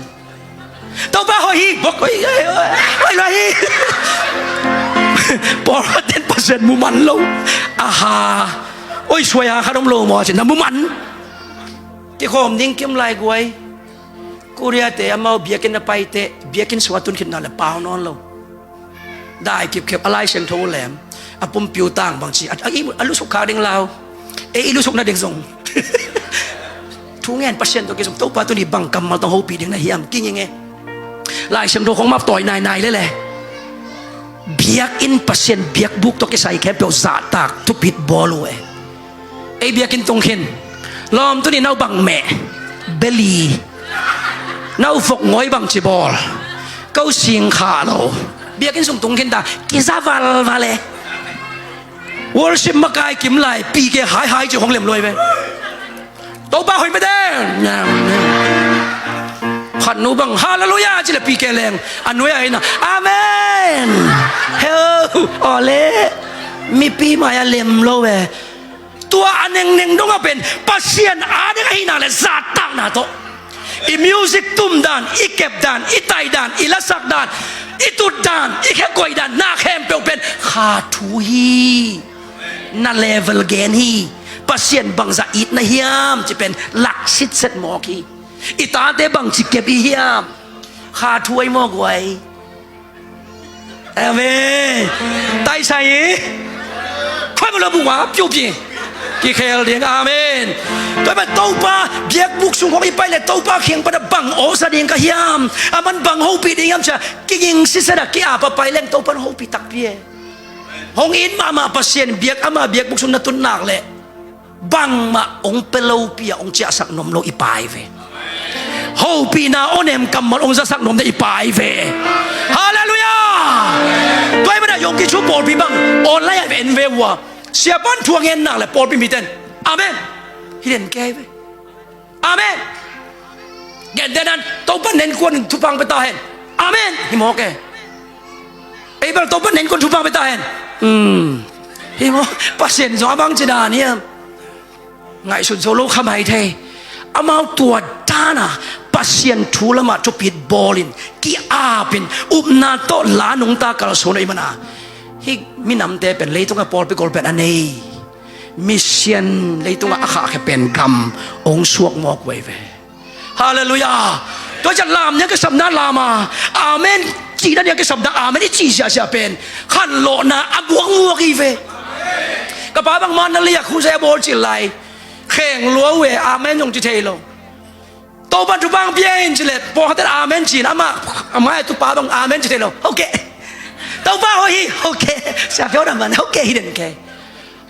ตัวบ้าหอยบอกไอ้ไรปอร์เต็นเปอร์เซ็นต์มุมันโลอาฮาโอ้ยช่วยหาขนมโลหมอสินะมุมันที่ข้อมดิ้งเข้มลายกวยกูเรียกแต่เอามาเบียกินไปแต่เบียกินสวัสดิ์ตุนขึ้นนั่นแหละเปล่านอนโล ได้เก็บอะไรเชียงโทแหลมอ่ะปุ่มปิวต่างบางทีอ่ะลูกสุขขาเด้งลาวลูกสุขน่าเด้งส่งทุกงานเปอร์เซ็นต์ตัวเกี่ยวกับตัวปลาตัวนี้บังกำมาต้องหูปีเด้งนะเฮียมกินยังไงลายเชียงโทของมาต่อยนายเลยแหละเบียกอินเปอร์เซ็นต์เบียกบุกตัวเกี่ยวใส่แค่เปียวสาตากทุบปิดบอลเลยเบียกินตรงเห็นลอมตัวนี้น่าบังแม่เบลีน่าฝกง้อยบังจีบอลเก้าเสียงขาเราเบียกินส่งตรงเห็นตากิซาวัลมาเลยวอร์ชิมมากายกิมไหลปีเกหายจะของเหลี่ยมรวยไปโตบ้าหอยไม่ได้ขันนูบังฮาเลลูยาจิเลปีเกแรงอันนู้ยไอ้น่ะอาเมนเฮ้ออเล่มีปีมาเหลี่ยมรวยตัวอันหนึ่งต้องเป็นปัสเซียนอาเด็กไอ้น่ะเลยซาตังน่ะโตมิวสิกตุ้มดานเก็บดานไตดานละสักดานตุดดานแค่กอยดานหน้าแคมเปลวเป็นขาทูฮีน่าเลเวลเกนฮีปัสเซียนบังจะอิดนะเฮียมจะเป็นหลักสิทธิ์เสร็จหมอกฮีตาเตบังจิเก็บเฮียมขาทูไอหมอกไว้เอเมไตใส่ค่อยมาระบุว่าผิวเพียงกี่เคลเดียงอาเมนตัวเป็นเต้าป้าเบียกบุกสูงของอีไปเลยเต้าป้าเขียงประบังโอสะเดียงกะยามมันบังหูปีเดียมจะกิ่งสิสระกี่อาปไปเล่นเต้าป้าหูปีตักเปียห้องอินมาปัสเซียนเบียกอามาเบียกบุกสูงนัตุนนักเลยบังมาองเปโลเปียองเจ้าสักนมโลอีไปเวหูปีนาโอเนมกำมันองจะสักนมได้อีไปเวฮาเลลูยาตัวไม่ได้ยงกิชูบอลปีบังออนไลน์เป็นเววะsiapa tuangen nak le Paul pimpitan amen hidden keve amen gendenan topan nen kon tupang betahen amen himoke ebal topan nen kon tupang betahen himo pasien so abang cina ni ngai sun solo khamai the amau tua dana pasien thulama chopit bolin ki apin upna to la nong ta kal so nei manaฮิมินำเตเป็นเลยต้องกับปอลไปกอลเป็นอันนี้มิเชียนเลยต้องกับอาขาแค่เป็นกรรมองสวกมอกไว้เวฮาเลลูยาตัวจัดลามเนี่ยก็สำนักลามาอาเมนจีนั่นเนี่ยก็สำนักอาเมนที่จีเสียเป็นขันโลนะอับวงมัวกีเวกระป๋าบางมันนั่นเรียกคุณเซโบจิไลแข่งลัวเวอาเมนยงจิเทโลโตบันทุบังเพียนจิเลปอฮัตอาเมนจีนะมาอามาตุป้าบางอาเมนจิเทโลโอเคเต้าบ้าโอ้ยโอเคเสียเพียวดำมันโอเคฮิเดนเค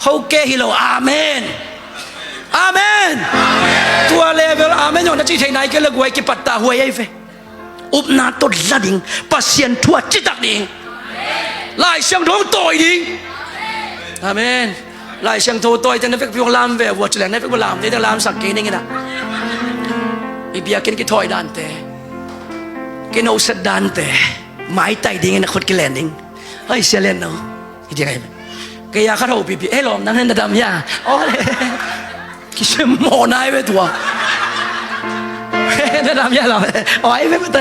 โอเคฮิโลอาเมนอาเมนตัวเลเวลอาเมนอย่างนั้นจีเทนายก็เลิกไว้กิปัตตาหัวยัยเฟอุปนาตุลาดิงปัสเซียนทั่วจิตตักดิงลายเชียงทองต่อยดิงอาเมนลายเชียงทองต่อยจะนั่นเป็นพิวลามเววัวจะแหลงนั่นเป็นพิวลามนี่ต้องลามสักเกนี่ไงนะอีเบียกินกิถอยดันเตกินเอาเสดันเตไม้ไต่ดิงนะคนกินแลนดิงเฮ้ยเสียเล่นเนาะยังไงก็อยากเข้าปีปีหลอมนั่งเล่นดำยาอ๋อเลยคิดว่าหมอนายไปตัวดำยาเราอ๋อไอ้ไม่เป็นไร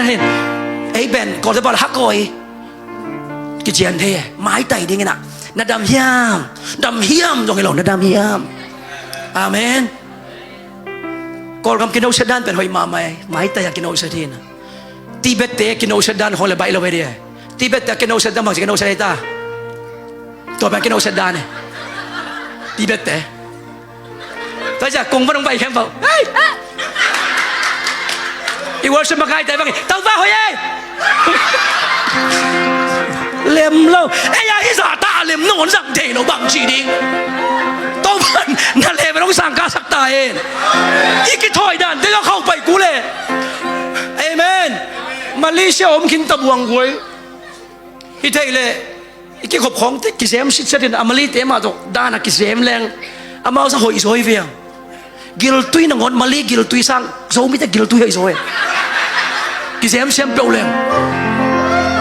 ไอ้เบนก่อนจะบอกฮักกอยกิจยันเทไม้ไต่ดิงนะดำยามดำเฮียมตรงไอ้หลอมดำเฮียมอาเมนก่อนคำกินเอาเสดันเป็นหอยมาไหมไม้ไต่กินเอาเสดีนะทีเบตเตกินเอาเสดานคนละใบละเวเดียทีเบตเตกินเอาเสดานบางสิ่งกินเอาเสดาตัวแบบกินเอาเสดานเนี่ยทีเบตเตตัวจะกงไม่ต้องไปแค่เปล่าอีวอลส์มาไกลแต่บางทีต้องว่าเฮ้ยเล็มเล่าไอ้ยาฮิสาตาเล็มนอนสั่งเทเราบังชีดิงต้องพันนั่นเลยไม่ต้องสั่งกาสักตาเองอีกิถอยดันที่เราเข้าไปกูเลยเอเมนมาเลเซียอมกินตะบวงหวยที่ไทยเลยอีกขบของที่กิเซมสิทธิ์เดินอเมริกามาตกด้านกิเซมแรงอามาสักหอยสวยเวียงกิลตุยนังอนมาลีกิลตุยสังโซมิตะกิลตุยหอยสวยกิเซมเซมเปล่าแรง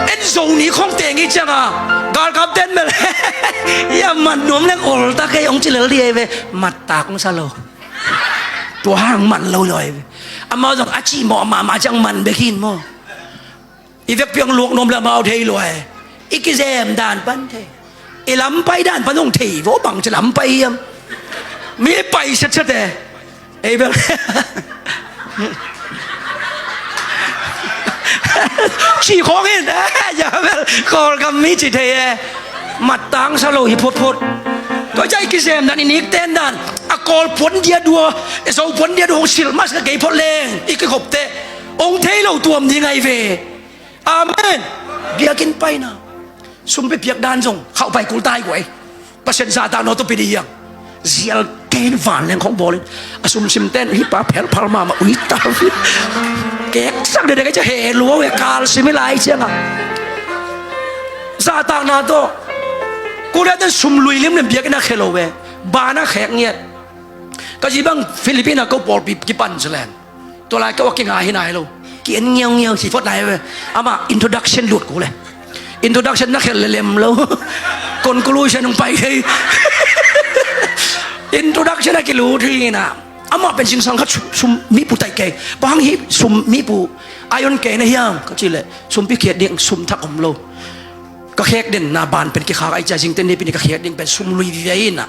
เอ็นโซนี่ของเตงอีจังอ่ะการกับเต้นไปเลยอย่ามันหนุ่มแรงโอลตาแค่องจิเลเรียเวมัดตาของซาโลตัวห้างมันเราเลยอามาต้องอาชีหมอมาจังมันเบกินมั้งอีเวกเพียงลวกนมละเมาเทลอยอีกิเซมด่านปันเทอีลำไปด่านปันต้องเทโวบังจะลำไปยังมีไปชัดๆแต่ไอ้เบล ฉีของเห็นอย่าเวลกอลกำมิจิเทมัดตังสโลหิพดตัวใจกิเซมนั่นนี่เต้นนั่นกอลผลเดียดัวโซ่ผลเดียดของสิลมัสกับไก่พลเลงอีกขบเตองเทเราตัวมันยังไงเวอาเมนเบียกินไปนะซุ่มไปเปียกดานส่งเข้าไปกูตายกว่าเปอร์เซ็นต์ซาตานเราต้องไปดีอย่างเสียเกณฑ์ฝันแรงของบอลซุ่มซิมเต้นฮิปปาแผลพาร์มาอุ้ยตาฟิแกสักเด็กก็จะเฮลัวเวกาลสิไม่ไล่เชียงอ่ะซาตานนาโตกูได้แต่ซุ่มลุยเลี้ยงเบียกันนะเคโลเวบานะแขกเนี่ยก็จีบังฟิลิปปินส์ก็บอลปีกิปันสแลนตัวไรก็ว่าเก่งอะไรให้นายเราเกียนเงี้ยวสีฟดไหนเว้ยอามาอินโทรดักชันหลุดกูเลยอินโทรดักชันนักเขียนเล่มแล้วคนกูรู้ฉันต้องไปเลยอินโทรดักชันนักเขียนรู้ที่นะอามาเป็นสิ่งสำคัญซุมมีผู้ไต่เก่งบางทีซุมมีผู้อายอนเก่งนะเฮียงก็จีเลยซุมพิเขียดเดียงซุมทักอมโลก็แขกเด่นนาบานเป็นกี่ขาไอ้เจ้าจริงเต้นนี่เป็นก็แขกเด่นเป็นซุมลุยเวียนน่ะ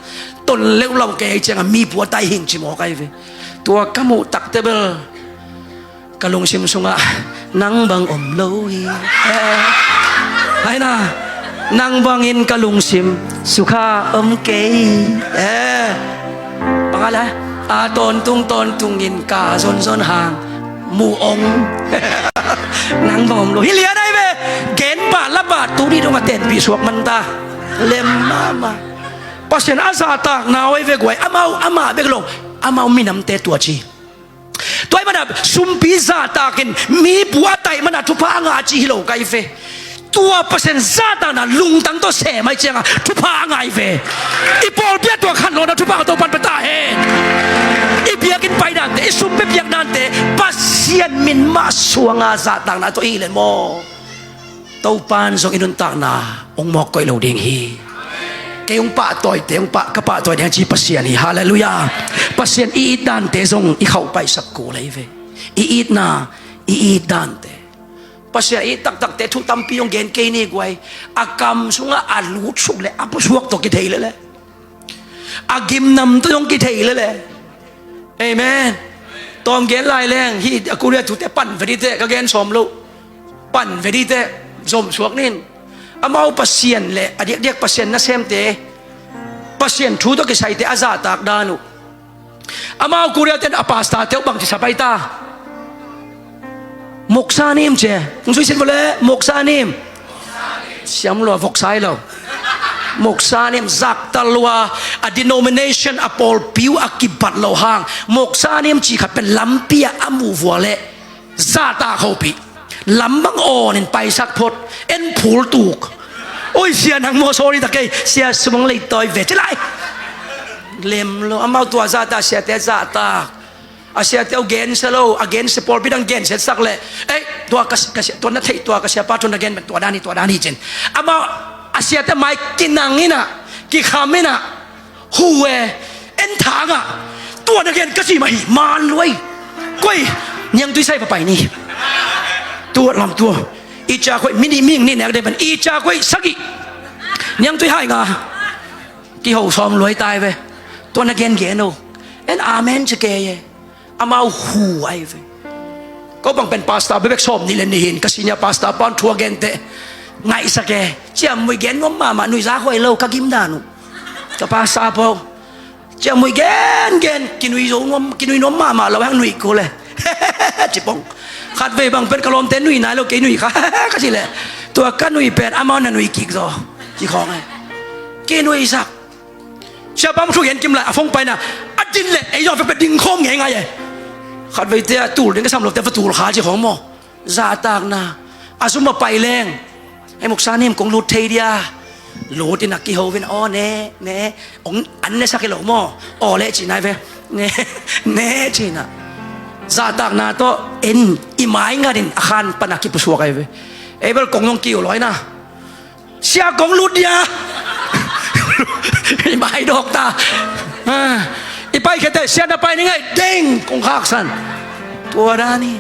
ต้นเลี้ยวเราแกไอ้เจ้ามีผัวไต่หิงจิโมกไอ้เว้ยตัวกมูตักเตเบิลกะลงชิมซุงอ่ะนังบังอมโลยไอ้น่ะนังบังอินกะลงชิมสุขาอมเกยปังอะไรตอนตุงอินกาซนห่างมูองนังบังอมโลยเลียได้เว้เกณฑ์บาทละบาทตูนี่ต้องมาเต้นปีสวกมันตาเล่มมาปัสเซนอาซาตากนาไว้เวกไว้อามาเบกลงอามามีน้ำเตะตัวจีตัวมันแบบซุมพิซาตากินมีปัวไตมันทุพางาจีโลไกเฟตัวเปอร์เซ็นต์ซาตานะลุงตั้งตัวเสไม่เจียงทุพางาเฟอีปอลเปียตัวขันโลนะทุพางตัวปันปตาเฮอีเบียกินไปนั่นเตซุมเปียกนั่นเตปัสเซียนมินมาสวงอาซาตางนะตัวอีเลนโมตัวปันส่งอินุนตากนาองมอกก้อยโลเดียงฮีเกี่ยงปะต่อยเตียงปะกระปะต่อยเดียงจีปัสเซียนฮาเลลูยาปัสเซียนอีดันเตซงอีเข้าไปสักกูเลยเวอีนาอีดันเตปัสเซียนอีตักเตทุกตั้มปียงเกณฑ์เกนี่กวยอากรรมสุงอาลูดสุกเลยอาปุสวกตัวกิเทยเลยอากิมนำตัวยงกิเทยเลยเอเมนตอมเกณฑ์ลายแรงฮีกูเรียกถูกแต่ปั่นเวดีเตก็เกณฑ์สมลูปั่นเวดีเตสมสวกนินอามาปัสเซียนเลยเดียกปัสเซียนนั่นเซมเตปัสเซียนทูตกิใส่เตอาซาตากดานุอามากูเรียกเตนอปาสตาเทียวบังที่สบายตาหมกซานิมเจ้มึงช่วยเซ็นมาเลยหมกซานิมเสียมลัวฟกไซเราหมกซานิมซักตลัวอะ denomination อะปอลปิวอะกิบัดเราห่างหมกซานิมจีขับเป็นลำเปียอามูวัวเละซาตาเขาปีลำบังโอนินไปสักพดเอ็นผูลตูกโอ้ยเสียนังโมโซนี่ตะเกยเสียสมองเลยต่อยเวทไรเล็มโลอามาตัวซาตาเสียเตซาตาอาเสียเตอเกนเซโลอเกนสปอร์ตพิดังเกนเสร็จสักเลยเอ้ตัวกษตัวนั้นที่ตัวกษปาทุนเกนเป็นตัวด้านนี้เจนอามาอาเสียเตไม่กินนังนี่นะกิขามนี่นะหัวเอ็นทางอ่ะตัวนักเกนกษมาหิมานรวยก้อยยังตุยใส่ไปนี่ตัวลำตัวอีจาก้อยมินิมิ่งนี่เนี่ยได้เป็นอีจาก้อยสักกี่ยังตุยให้งากี่หัวซ้อมรวยตายไปตัวนักเกนเกนโอเอ็นอาเมนจะเกยอามาหูไอ้เว้ยก็บังเป็นพาสต้าเบบกซ้อมนี่เลยนี่เห็นก็สิเนี่ยพาสต้าปอนทัวเกนเตไงสักแกเจ้ามือเกนน้องมาหนุ่ยซาห้อยเล่าก็กิมดานุก็พาสต้าพอเจ้ามือเกนกินนุ่ยน้องมาเราแห้งหนุ่ยกูเลยจิปงขัดเวบังเป็นกระลมเต้นหนุ่ยนายเราเกยหนุ่ยค่ะก็สิเลยตัวกันหนุ่ยเป็ดอามาหนุ่ยกิกซอจีของไงเกยหนุ่ยสักเชื่อป้ามันทุกเห็นกิมเลยฟงไปนะอดินเลยไอ้ยอดไปดึงโค้งไงขัดไว้เตะตูดเด็กก็สำหรับแต่ประตูขาเจ้าของหม้อซาตากนาอาสุมาไปแรงไอ้หมกซาเนี่ยมกงรูดเทียรูดที่นักกี่โฮเป็นอ้อเน่องอันนี้สักกิโลหม้ออ้อเละจีนายเว้เน่จีน่ะซาตากนาโตเอ็นอีไม้งาดินอาคารปนักกิปุสวกไอ้เว้ไอ้เบลกงยองกี่ร้อยนะเสียกงรูดยาไม้ดอกตาอีไปแค่แต่เสียดไปนี่ไงเด้งกงขากสันตัวด้านนี้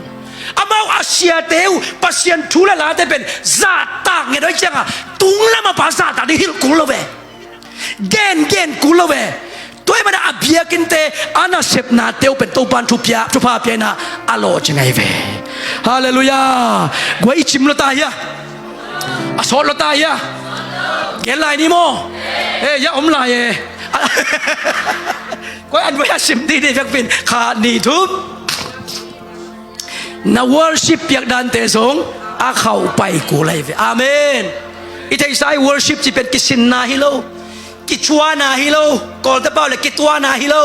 อามาอาเซียเตียวปัสเซียนทุเรศแต่เป็นซาตากไงด้วยจังอ่ะตุงแล้วมาภาษาตากนี่ฮิลกุลเวเกนกุลเวตัวมันอาเบียกินเตอานาเซปนาเตียวเป็นตัวปันทุพาเปียนะอโลจังไงเว ฮาเลลูยากูไอชิมละตายะอสอละตายะเกลายนี่โมยะอมลายกูอันว่าชิมดีนี่จะเป็นขาดนี่ทุบนา worship อยากดันเตสงอาเข้าไปกูเลยอาเมนอีที่ใช้ worship จะเป็นกิสินนาฮิโลกิจวานาฮิโลก่อนจะเปล่าเลยกิจวานาฮิโล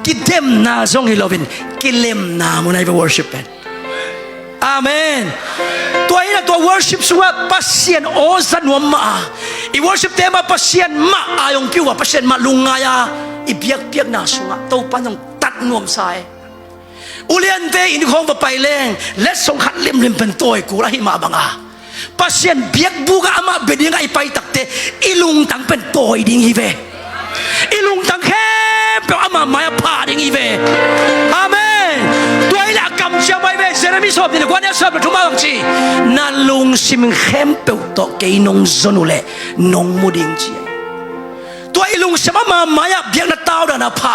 กิเดมนาซงฮิโลเป็นกิเลมนามุนัยไป worship เป็นอาเมนตัวนี้นะตัว worship สัวปัสเซียนโอสันวมมาอี worship เตมาปัสเซียนมาอายองพิวปัสเซียนมาลุงงายาอีเบียกเบียกนาสุงะตัวปันต้องตัดนวมสายอุเลียนเตอินของไปแรงและส่งขัดเล่มเป็นตัวกูละหิมาบังอาpasien biak buka ama bedinga ipai takte ilung tang pen toy ding hive ilung tang khem pe ama maya pa ding hive amen toy la kam sia bai ve jeremy sob ni kwan ya sob thuma bang chi na lung sim khem pe to ke nong zonule nong muding chi toy ilung sama ma maya biak na taw da na pa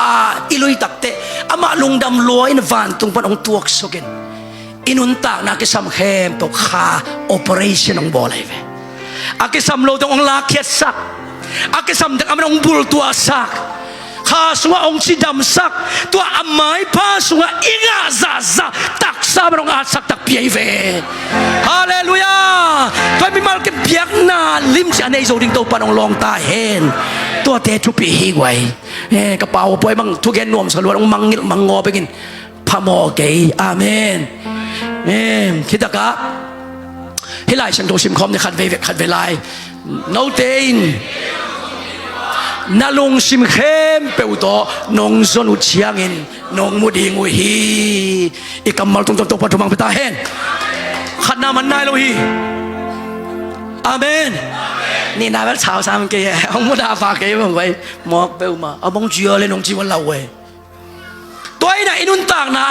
ilui takte ama lung dam loi na van tung pan ong tuak soken inunta na kisam hem to kha operation ng bolay ve akisam lo tong lakyat sak akisam dak among bul tua sak kha suwa ong sidam sak tua amai pa suwa inga za taksa marong asak tak piai ve hallelujah toy mi mal ke biak na lim si anei zo ding to panong long ta hen tua te chu pi hi wai ka pau poi bang tu gen nom sa luan ong mangil mango begin phamo ke amen kita ka hilaiฉันโดชิมคอมในขัดเวลายโนเตนนาลงชิมเข้มเปิวโตนงซนุเชียงินนงมุดีงุฮีอีกำมัลตรงตัวปัจจุบันพิตาเห็นขัดนามันนายโลฮีอาเมนนี่นายว่าชาวสามเกย์องมุดาฝากเกย์บังไว้หมอกเปิวมาเอาบังเจียเลยนงจีวันเราเว้ตัวไอ้น่ะอินุนต่างนะ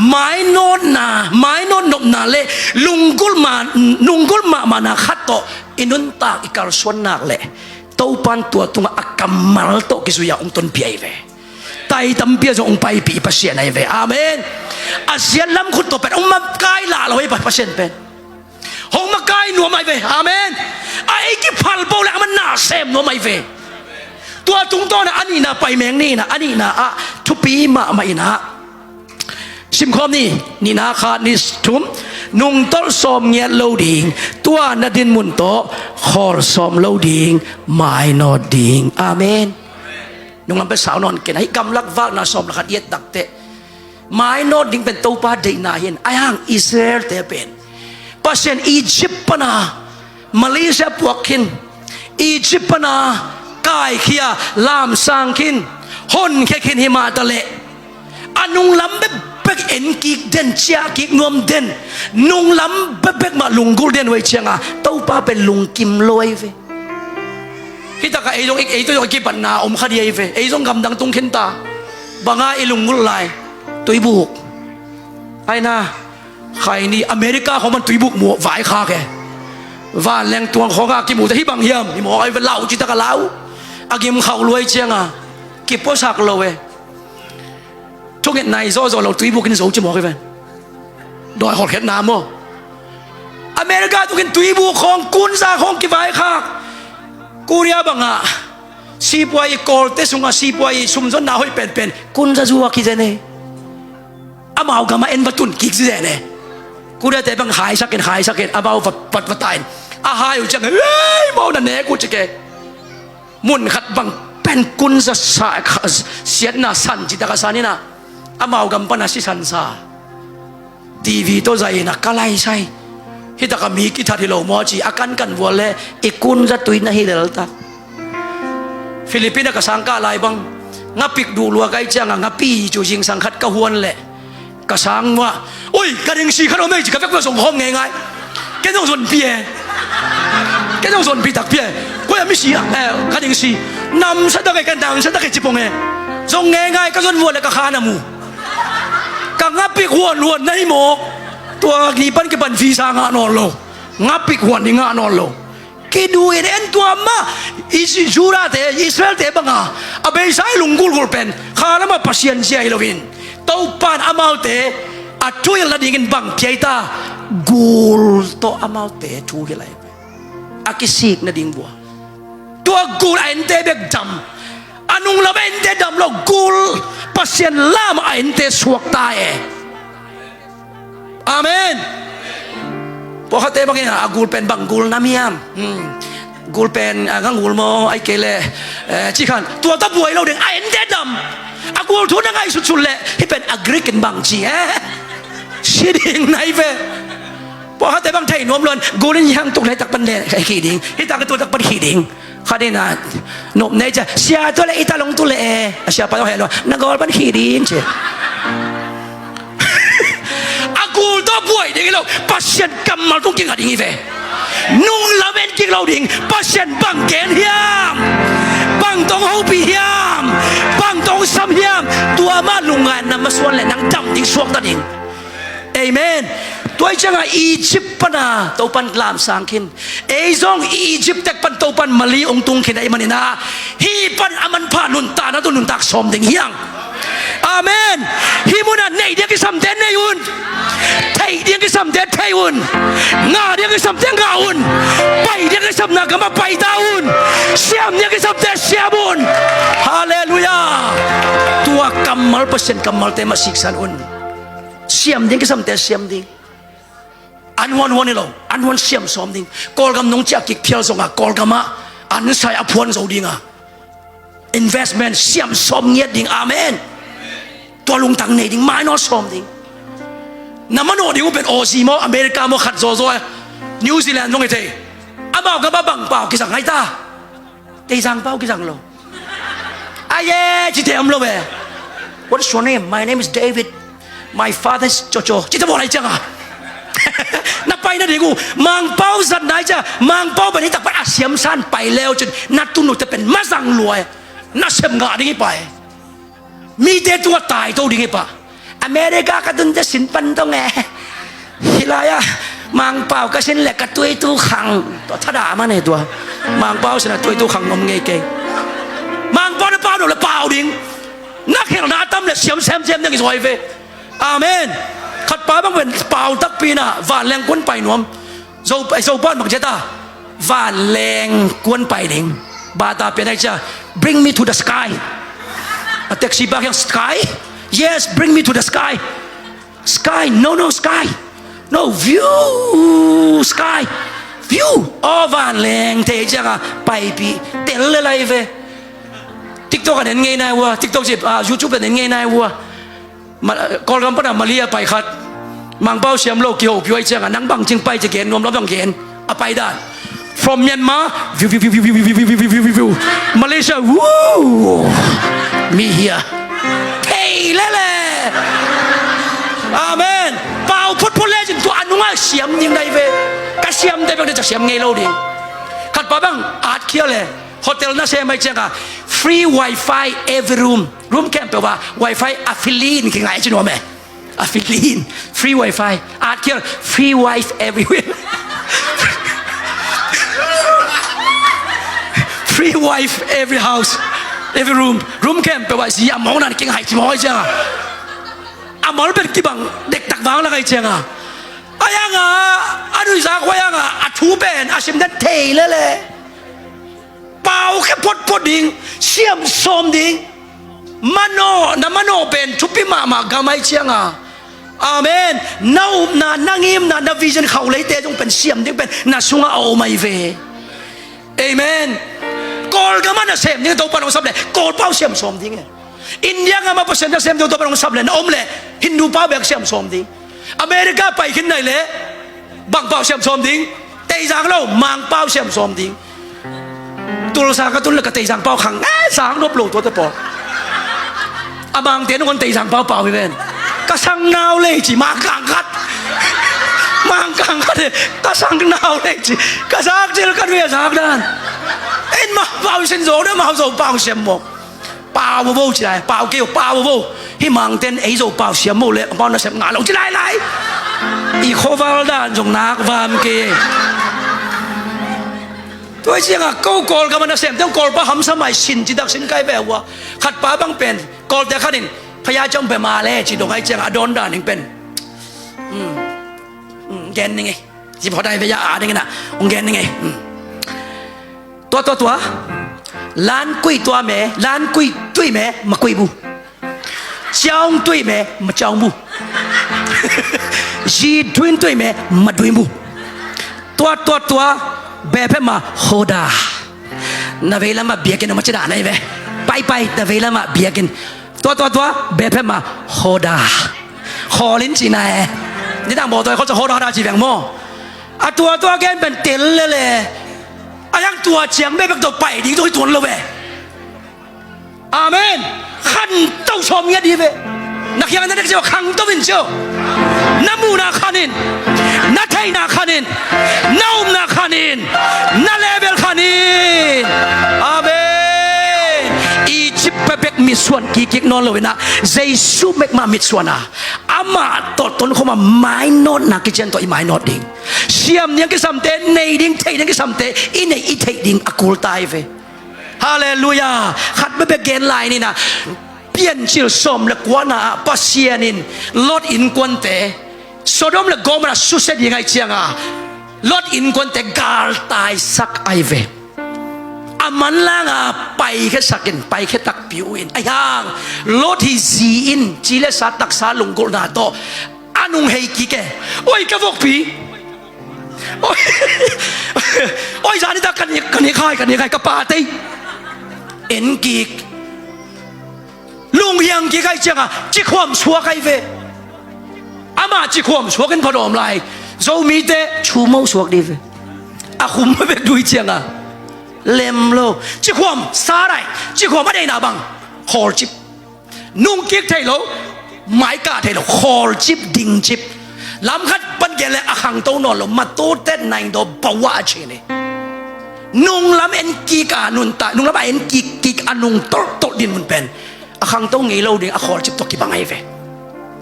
ไม้โนนนะไม้โนนนกนาเล่ลุงกุลมามานาขัดโตอินุนต่างอีกการส่วนนักเล่ตัวปันตัวตุงอักกำมัลโตกิสุยาองตนเปียเวไตตั้มเปียจงองไปปีปัสเซียนไอเวอาเมนอาเซียนล้ำขุดตัวเป็นองมาไกลาเราให้ปัสเซียนเป็นองมาไกลนัวไม่เวอาเมนไอ้กิพัลโบแล้วมันน่าเซมนัวไม่เวตัวตุงต้นอันนี้นะไปแมงนี่นะอันนี้นะทุปีมาไม่นะชิมคอมนี่นะขาดนิสทุมนุ่งต้นสมเงียโลดิงตัวนาดินมุนโตขอร์สมโลดิงไม่นอดิงอาเมนนุ่งลำเป็นสาวนอนเกณฑ์ให้กำลักวักนาสมละขัดเย็ดตักเตะไม่นอดิงเป็นตัวป้าเดนาเห็นไอ้ห่างอิสราเอลเตเป็นปัสเซนอียิปต์ปนามาเลเซียพวกขินอียิปต์ปนากายเขียลามสังขินฮอนแค่ขินหิมาตะเลอนุงลำเบ็กเอ็นกิกเดนเชียกิกนวมเดนนุงลำเบ็กมาลุงกูเดนไว้เชียงตัวป้าเป็นลุงกิมลอยเวฮิตาก็ไอ้ตรงไอ้ตัวกิปันนาอมคดีเวไอ้ตรงกำดังตรงเข็นตาบางไอ้ลุงกุลไลตุยบุกไอ้น่ะใครนี่อเมริกาของมันตุยบุกหมวกฝ่ายคาแกว่าแรงตัวของกิมูแต่ที่บางเฮียมนี่หมอไอ้เป็นเหล่าจิตกะเหล่าอากิมเขารวยเชียงกิบโพสักเราเวทุกอย่างในโซ่เราตุยบุกินสูงจิมอกไอ้เป็นโดยหอดเข็ดน้ำมั้งอเมริกาทุกอย่างตุยบุกของกุนซาของกิบไอ้ข้ากูเรียบังซีปวยกอลเตสุงซีปวยซุ่มจนน่าห้อยเป็นกุนซาจัวกิเจเน่อามาเอากามาเอ็นวัตุนกิกเจเน่กูได้แต่บังหายสักเกตอาบ่าวปัดตายอาหายอยู่จังเฮ้ยมองนั่นเน่กูจะเกมุนขัดบังเป็นกุนจะสาเสียน่ะสันจิตกษานี่นะอาบ่าวกำปั้นสิสันซาทีวีตัวใจน่ะกะไลใช่ฮิตกามีกิทัดฮิโลมอจีอากันวัวเล่อีกุนจะตุยน่ะฮิเลลตาฟิลิปปินส์ก็สังกาลายบังงับปิกดูลัวไกจังงับปีจูจิงสังขัดกะฮวนเล่ก็สังว่าโอ้ยกันยังสีขนมไม่จีกับเพื่อนส่งห้องไงแกต้องส่วนเพียแกต้องส่วนปีตักเพียกูยังไม่สีกันยังสีนำฉันต้องกันดังฉันต้องจิบงส่งไงก็ส่วนวัวเลยก็ขาหน้ามูกังับปีกหัวนในหมกตัวนี้ปั้นกับปั้นฟีซ่างานอนโลงับปีกหัวนี่งานอนโลคิดดูเอ็นตัวมาอิสจูราเตอิสราเอลเตบังอาเบย์ใช้ลุงกุลเป็นข้าแล้วมาพัศยันเสียอิโลวินตัวปานอามาเต at tuwing ladingin bang piyayta gul to amaw te tu hilay akisik na ding buwa tua gul ainte beg dam anong lama ente dam lo gul pasien lama ainte suwak tae amen pokate bangin agul pen bang gul namiam gul pen ngang gul mo ay kele chikan tua ta buhay lo ding ainte dam agul tu na ngay sutsule hipen agrikin bang chi siding naive pokate bang thay nom lon gulin yang tuk le tak pan le kai kiding hitak tu tak pan kiding kadina nop ne cha sia to le italong tu le sia pa hello nagol pan kiding che agul to buai ding lo pasien kamal tung king ading ive nung lamen king lo ding pasien bang ken hiam bang tong ho pi hiam bang tong sam hiam tua ma lungan na maswan le nang dam ding suak ta ding amenตัวจังอียิปต์ปนะตัวปันลามสังขินซองอียิปต์แต่ปันตัวปันมาลีองตุงขินไอมันนี่นะฮีปันอามันพานุนตานะตัวนุนตักสมดิ่งเฮียงอาเมนฮีมุนันเนยเดียกิสัมเดนเนยุนไทยเดียกิสัมเดนไทยอุนงาเดียกิสัมเดนงาอุนไปเดียกิสัมนากามาไปตาอุนเสียมเดียกิสัมเดนเสียบุนฮาเลลูยาตัวกัมมัลเปอร์เซ็นต์กัมมัลเตมาสิกสันอุนเสียมเดียกิสัมเดนเสียมดิ่งอันวันนี่เราอันวันเสียมสมดิ่งกอลกำนงจากกิกเพียลส่งอ่ะกอลกำมะอันนี้ใส่อภวนสูดิ่งอ่ะ investment เสียมสมเงียดดิ่งอาเมนตัวลุงตังเนดิ่งไม่นอสมดิ่งน้ำมันโอดิ่งเป็นโอซีโมอเมริกาโมขัดโซโซนิวซีแลนด์ตรงไอ้เจ้อาบ่าวกับบังเปล่ากิสังไงตาตีสังเปล่ากิสังโลอาเย่จิตเตอมโลเว่ what is your name my name is David my father is Jojo จิตจะบอกอะไรจังอ่ะนับไปนะเด็กูมังเป้าสันไหนจะมังเป้าแบบนี้แต่ไปอาเซียมสั้นไปแล้วจนนัดตุนุจะเป็นมาสังรวยนัดเสมงาดิ้งไปมีเดตัวตายตัวดิ้งไปอเมริกาก็ตุนจะสินปันตรงไงฮิลายะมังเป้าก็เส้นแหลกกระตุยตู้ขังตัวท่าด่ามาในตัวมังเป้าเส้นตุยตู้ขังงมเงยเกยมังเป้าเนี่ยเป้าโดนละเป้าดิ้งนักแข่งนาตั้มเนี่ยเสียมแซมนั่งอีสวยเฟอาเมนขัดป้าบางเป็นเป่าตักปีน่ะวานแรงกวนไปนวมโซไอโซบ้านบังเจตาวานแรงกวนไปเด้งบาตาเป็นไงจ้ะ bring me to the sky แท็กซี่บ้ายัง sky yes bring me to the sky sky no sky no view sky view วานแรงเทจ้ะไปปีเตลเลยไรเว้ TikTok กันเห็นไงนายวะ TikTok สิYouTube กันเห็นไงนายวะกอลกำปั้นมาเลียไปคัดมังเป้าเสียมโลกเกี่ยวพี่ไอ้เจ้านังบังจึงไปจะเกณฑ์รวมรับบังเกณฑ์เอาไปได้ from Myanmar view Malaysia woo me here hey เลยอาเมนเป่าพุทธเล่จนตัวอนุมาเสียมยิงได้เว้ก็เสียมได้เพียงแต่จะเสียมไงเราดิขัดป้าบังอาจเคี้ยวเลยโฮเทลน่าเสียไม่เจ้า free wifi every room แคมป์แปลว่า wifi affiliate คือไงจีโน่แม่ affiliate free wifi อาจเกี่ยว free wife everywhere free wife every house every room แคมป์แปลว่าสีอมองนั่นกินไห่จีโม่เจ้าอมองเป็นกี่บังเด็กตักบังแล้วไงเจ้าอายังอ่ะอันนี้สักว่ายังอ่ะอัดทูเป็นอาชิมดันเทเลยเป่าแค่พดดิ่งเชี่ยมโสมดิ่งมโนเป็นทุพิมากาไม่เชียงอาเมนน่านั่งยิ้มน่าวิชั่นเขาเลยเตะจงเป็นเชี่ยมดิ่งเป็นน่าสุงเอาไม่เวเอเมนกอลก็มันน่ะเสียมดิ่งตัวปนองสับเลยกอลเป่าเชี่ยมโสมดิ่งอินเดียก็มาเปอร์เซ็นต์เสียมดิ่งตัวปนองสับเลยอมเลยฮินดูเป่าแบบเชี่ยมโสมดิ่งอเมริกาไปขึ้นไหนเลยบังเป่าเชี่ยมโสมดิ่งเตะจางเรามังเป่าเชี่ยมโสมดิ่งตัวเราสางก็ตุนเลยกับเตะจางเป่าขังสางลบหลู่ตัวตะปออาบางเตียนคนตีสังเปล่าไปเป็นก็สั่งนาวเลยจีมากลางคัดก็สั่งนาวเลยจีก็สั่งเจอกันเวียสั่งนั่นเอ็นมาเปล่าเส้นโซ่เนี่ยมาเอาโซ่เปล่าเสียมหมกเปล่าโว้จีไรเปล่าเกี่ยวเปล่าโว้ที่มังเตียนไอ้โซ่เปล่าเสียมหมกเลยบอลน่ะเสียมงานเราจีไรอีโควัลด้านจงนักวามเกย์ตัวเชียงอ่ะกูกอลกับมันเสียมต้องกอลป้าหำสมัยชินจิดักชินไกแบบว่าขัดป้าบังเป็นกอลแต่ขัดินพญาจอมไปมาแล้วจิตรงไอ้เชียงอ่ะโดนด่าหนึ่งเป็น แกนยังไงที่พอได้ไปยาอาได้ไงนะองแกนยังไงตัวล้านกุยตัวแม่ล้านกุยตุ้ยแม่มากุยบูเจ้าตุ้ยแม่มาเจ้าบูจีดุนตุ้ยแม่มาดุยบูตัวแบบมาโฮดานาเวลามาเบียกินมาจะด่าไหนเว้ไปนาเวลามาเบียกินตัวแบบมาโฮดาขอลิ้นจีนายนี่ต่างบอกตัวเขาจะโฮดาจีแบงโมตัวแกเป็นเต็นเลยยังตัวเจียงไม่เป็นตัวไปดิ้งตัวตัวเลยเว้อาเมนขันเต้าชมเงี้ยดีเว้นักยังนั่นเรียกว่าขังตัวเป็นเจ้าน้ำมูนาขันินน้าไทยนาขันินน้านาขันินน้าเลเวลขันินอาเมนอียิปต์เป็กมิส่วนกิกนอนเลยนะเจสุเมกมามิส่วนนะอามาต้นเขามาไม้นอดนักกิจตัวอีไม้นอดดิ่งเสียมยังกิสัมเตในดิ่งเทยังกิสัมเตอีในอีเทดิ่งอกูลตายเว้ฮาเลลูยาขัดไม่เป็นเกณฑ์ลายนี่นะเปลี่ยนชื่อสมและกวนาปัสเซียนินลดอินกวนเตโซโดมและโกมราสุเสดียังไงเชียงลดอินกวนเตกาลตายสักไอเวอามันล่างไปแค่สักินไปแค่ตักผิวอินไอ้ย่างลดที่ซีอินจีเลสัตตักซาลงโกนาโตอานุงเฮกิเกโอ้ยกระบอกผีโอ้ยจานี่ตากันนี่ค่ายกระปาตีเอ็นกิกลุงยังกี่ใครเจ้าจีความชัวใครเวอามาจีความชัวกันพอดอมไลเรามีแต่ชูมือชัวดีเวอาคุมไม่เป็นดุยเจ้าเล็มโลจีความสาไรจีความไม่ได้นาบังคอร์จิบนุ่งกิ๊กไทยโลไม้กาไทยโลคอร์จิบดิ่งจิบลำคัดปัญญาและอาขังโตนอนโลมาโตเต้นในโดบวะเชนีนุ่งลำเอ็นกีกานุนตานุ่งลำเอ็นกีกานุงโตดินมันเป็นขังต้องงี้เราดึงขอจิบตกิบังไอเว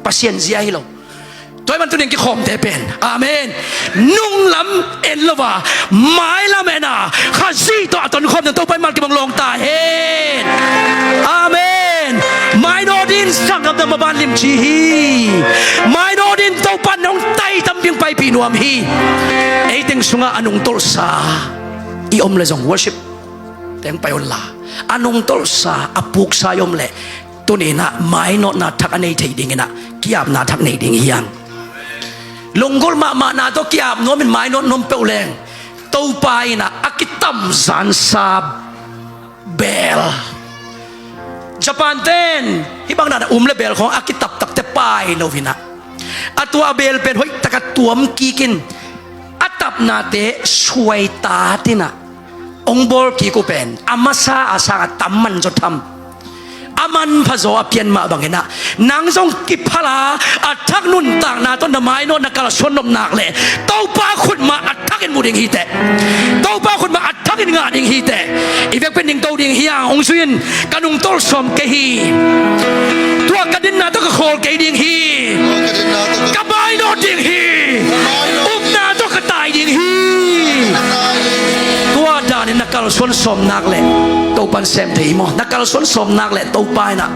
ปัสยันเสียให้เราตัวมันตัวนึงกี่ขอมเทเป็นอาเมนนุ่งลำเอ็นละว่าไม้ละแม่นาข้าซีตัวตนขอมตัวไปมันกี่บังลงตาเห็นอาเมนไม้โนดินสังกับดำมาบานลิมชีฮีไม้โนดินตัวปันน้องไตตำเบียงไปปีนวมฮีไอติงสุงาอนุงตุลสาอีอมเลยส่ง worship แต่งไปวันลาอนุงตุลสาอปุกสายมเละตัวนี้นะไม้นอนาทักอันนี้ที่ดิ่งนะกี่อาบนาทักนี้ดิ่งยังลงกอลมานาตัวกี่อาบน้องเป็นไม้นอนมเปลวแรงตัวไปนะอากิตัมสันซาเบลญี่ปุ่นเต้นที่บางนาเลเบลของอากิตับตักแต่ไปโนวินะอัตัวเบลเป็นห้อยตะกัดตัวมกีกินอัตับนาเตช่วยตาที่นะองบอลกีกูเป็นอามาซาอาสาตัมมันจะทำอามันพะโจอเพียนมาบางเห็นนะนางทรงกิพลาอัทักนุ่นต่างนาต้นไม้นนนักการชนนมหนักเลยเต้าป้าขุดมาอัทักกันบุดิงฮีเตะเต้าป้าขุดมาอัทักกันงานดิงฮีเตะอีเวกเป็นดิงเต้าดิงฮีองซุยนกันุงโตลสมเกฮีตัวกันดินนาต้องขอเกดิงฮีกับไม้นนดิงฮีอุ้มนาต้องกระต่ายดิงฮีตัวดานี่นักการชนสมนักเลยเต้าปันเซมเทีมนักการชนสมนักเลยเต้าป้ายนะ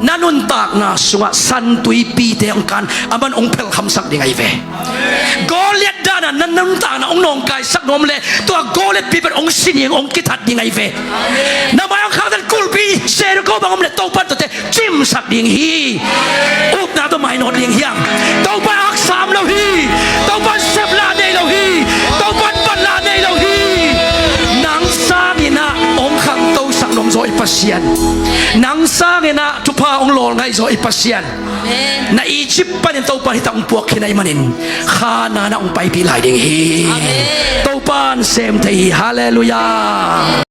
นันุนตากนะสุวสันตุยปีเตองกันอามันองเพลคำสักยังไงเวกอเลียดานะนันุนตากนะองนองกายสักนมเลยตัวกอเลียดปีเป็นองสินีองกิทัดยังไงเวนามาข้างนั้นกุลปีเซรโกบางอมเลยเต้าปันตัวเตจิมสักยังฮีอุบนาตัวไม่นอดยังยังเต้าปันอักษามเราฮีเต้าปันเซฟลาเนเราฮีเต้าปันปันลาเนเราฮีนางสามีนะองขังเต้าสักนมโซอิปัสยันนางสามีนะทุพาองโลไงโซอิปัสยันna Egypt pa nin taupan hitang puak hinay manin khana na ong pai pilay ding hi taupan sem thei hallelujah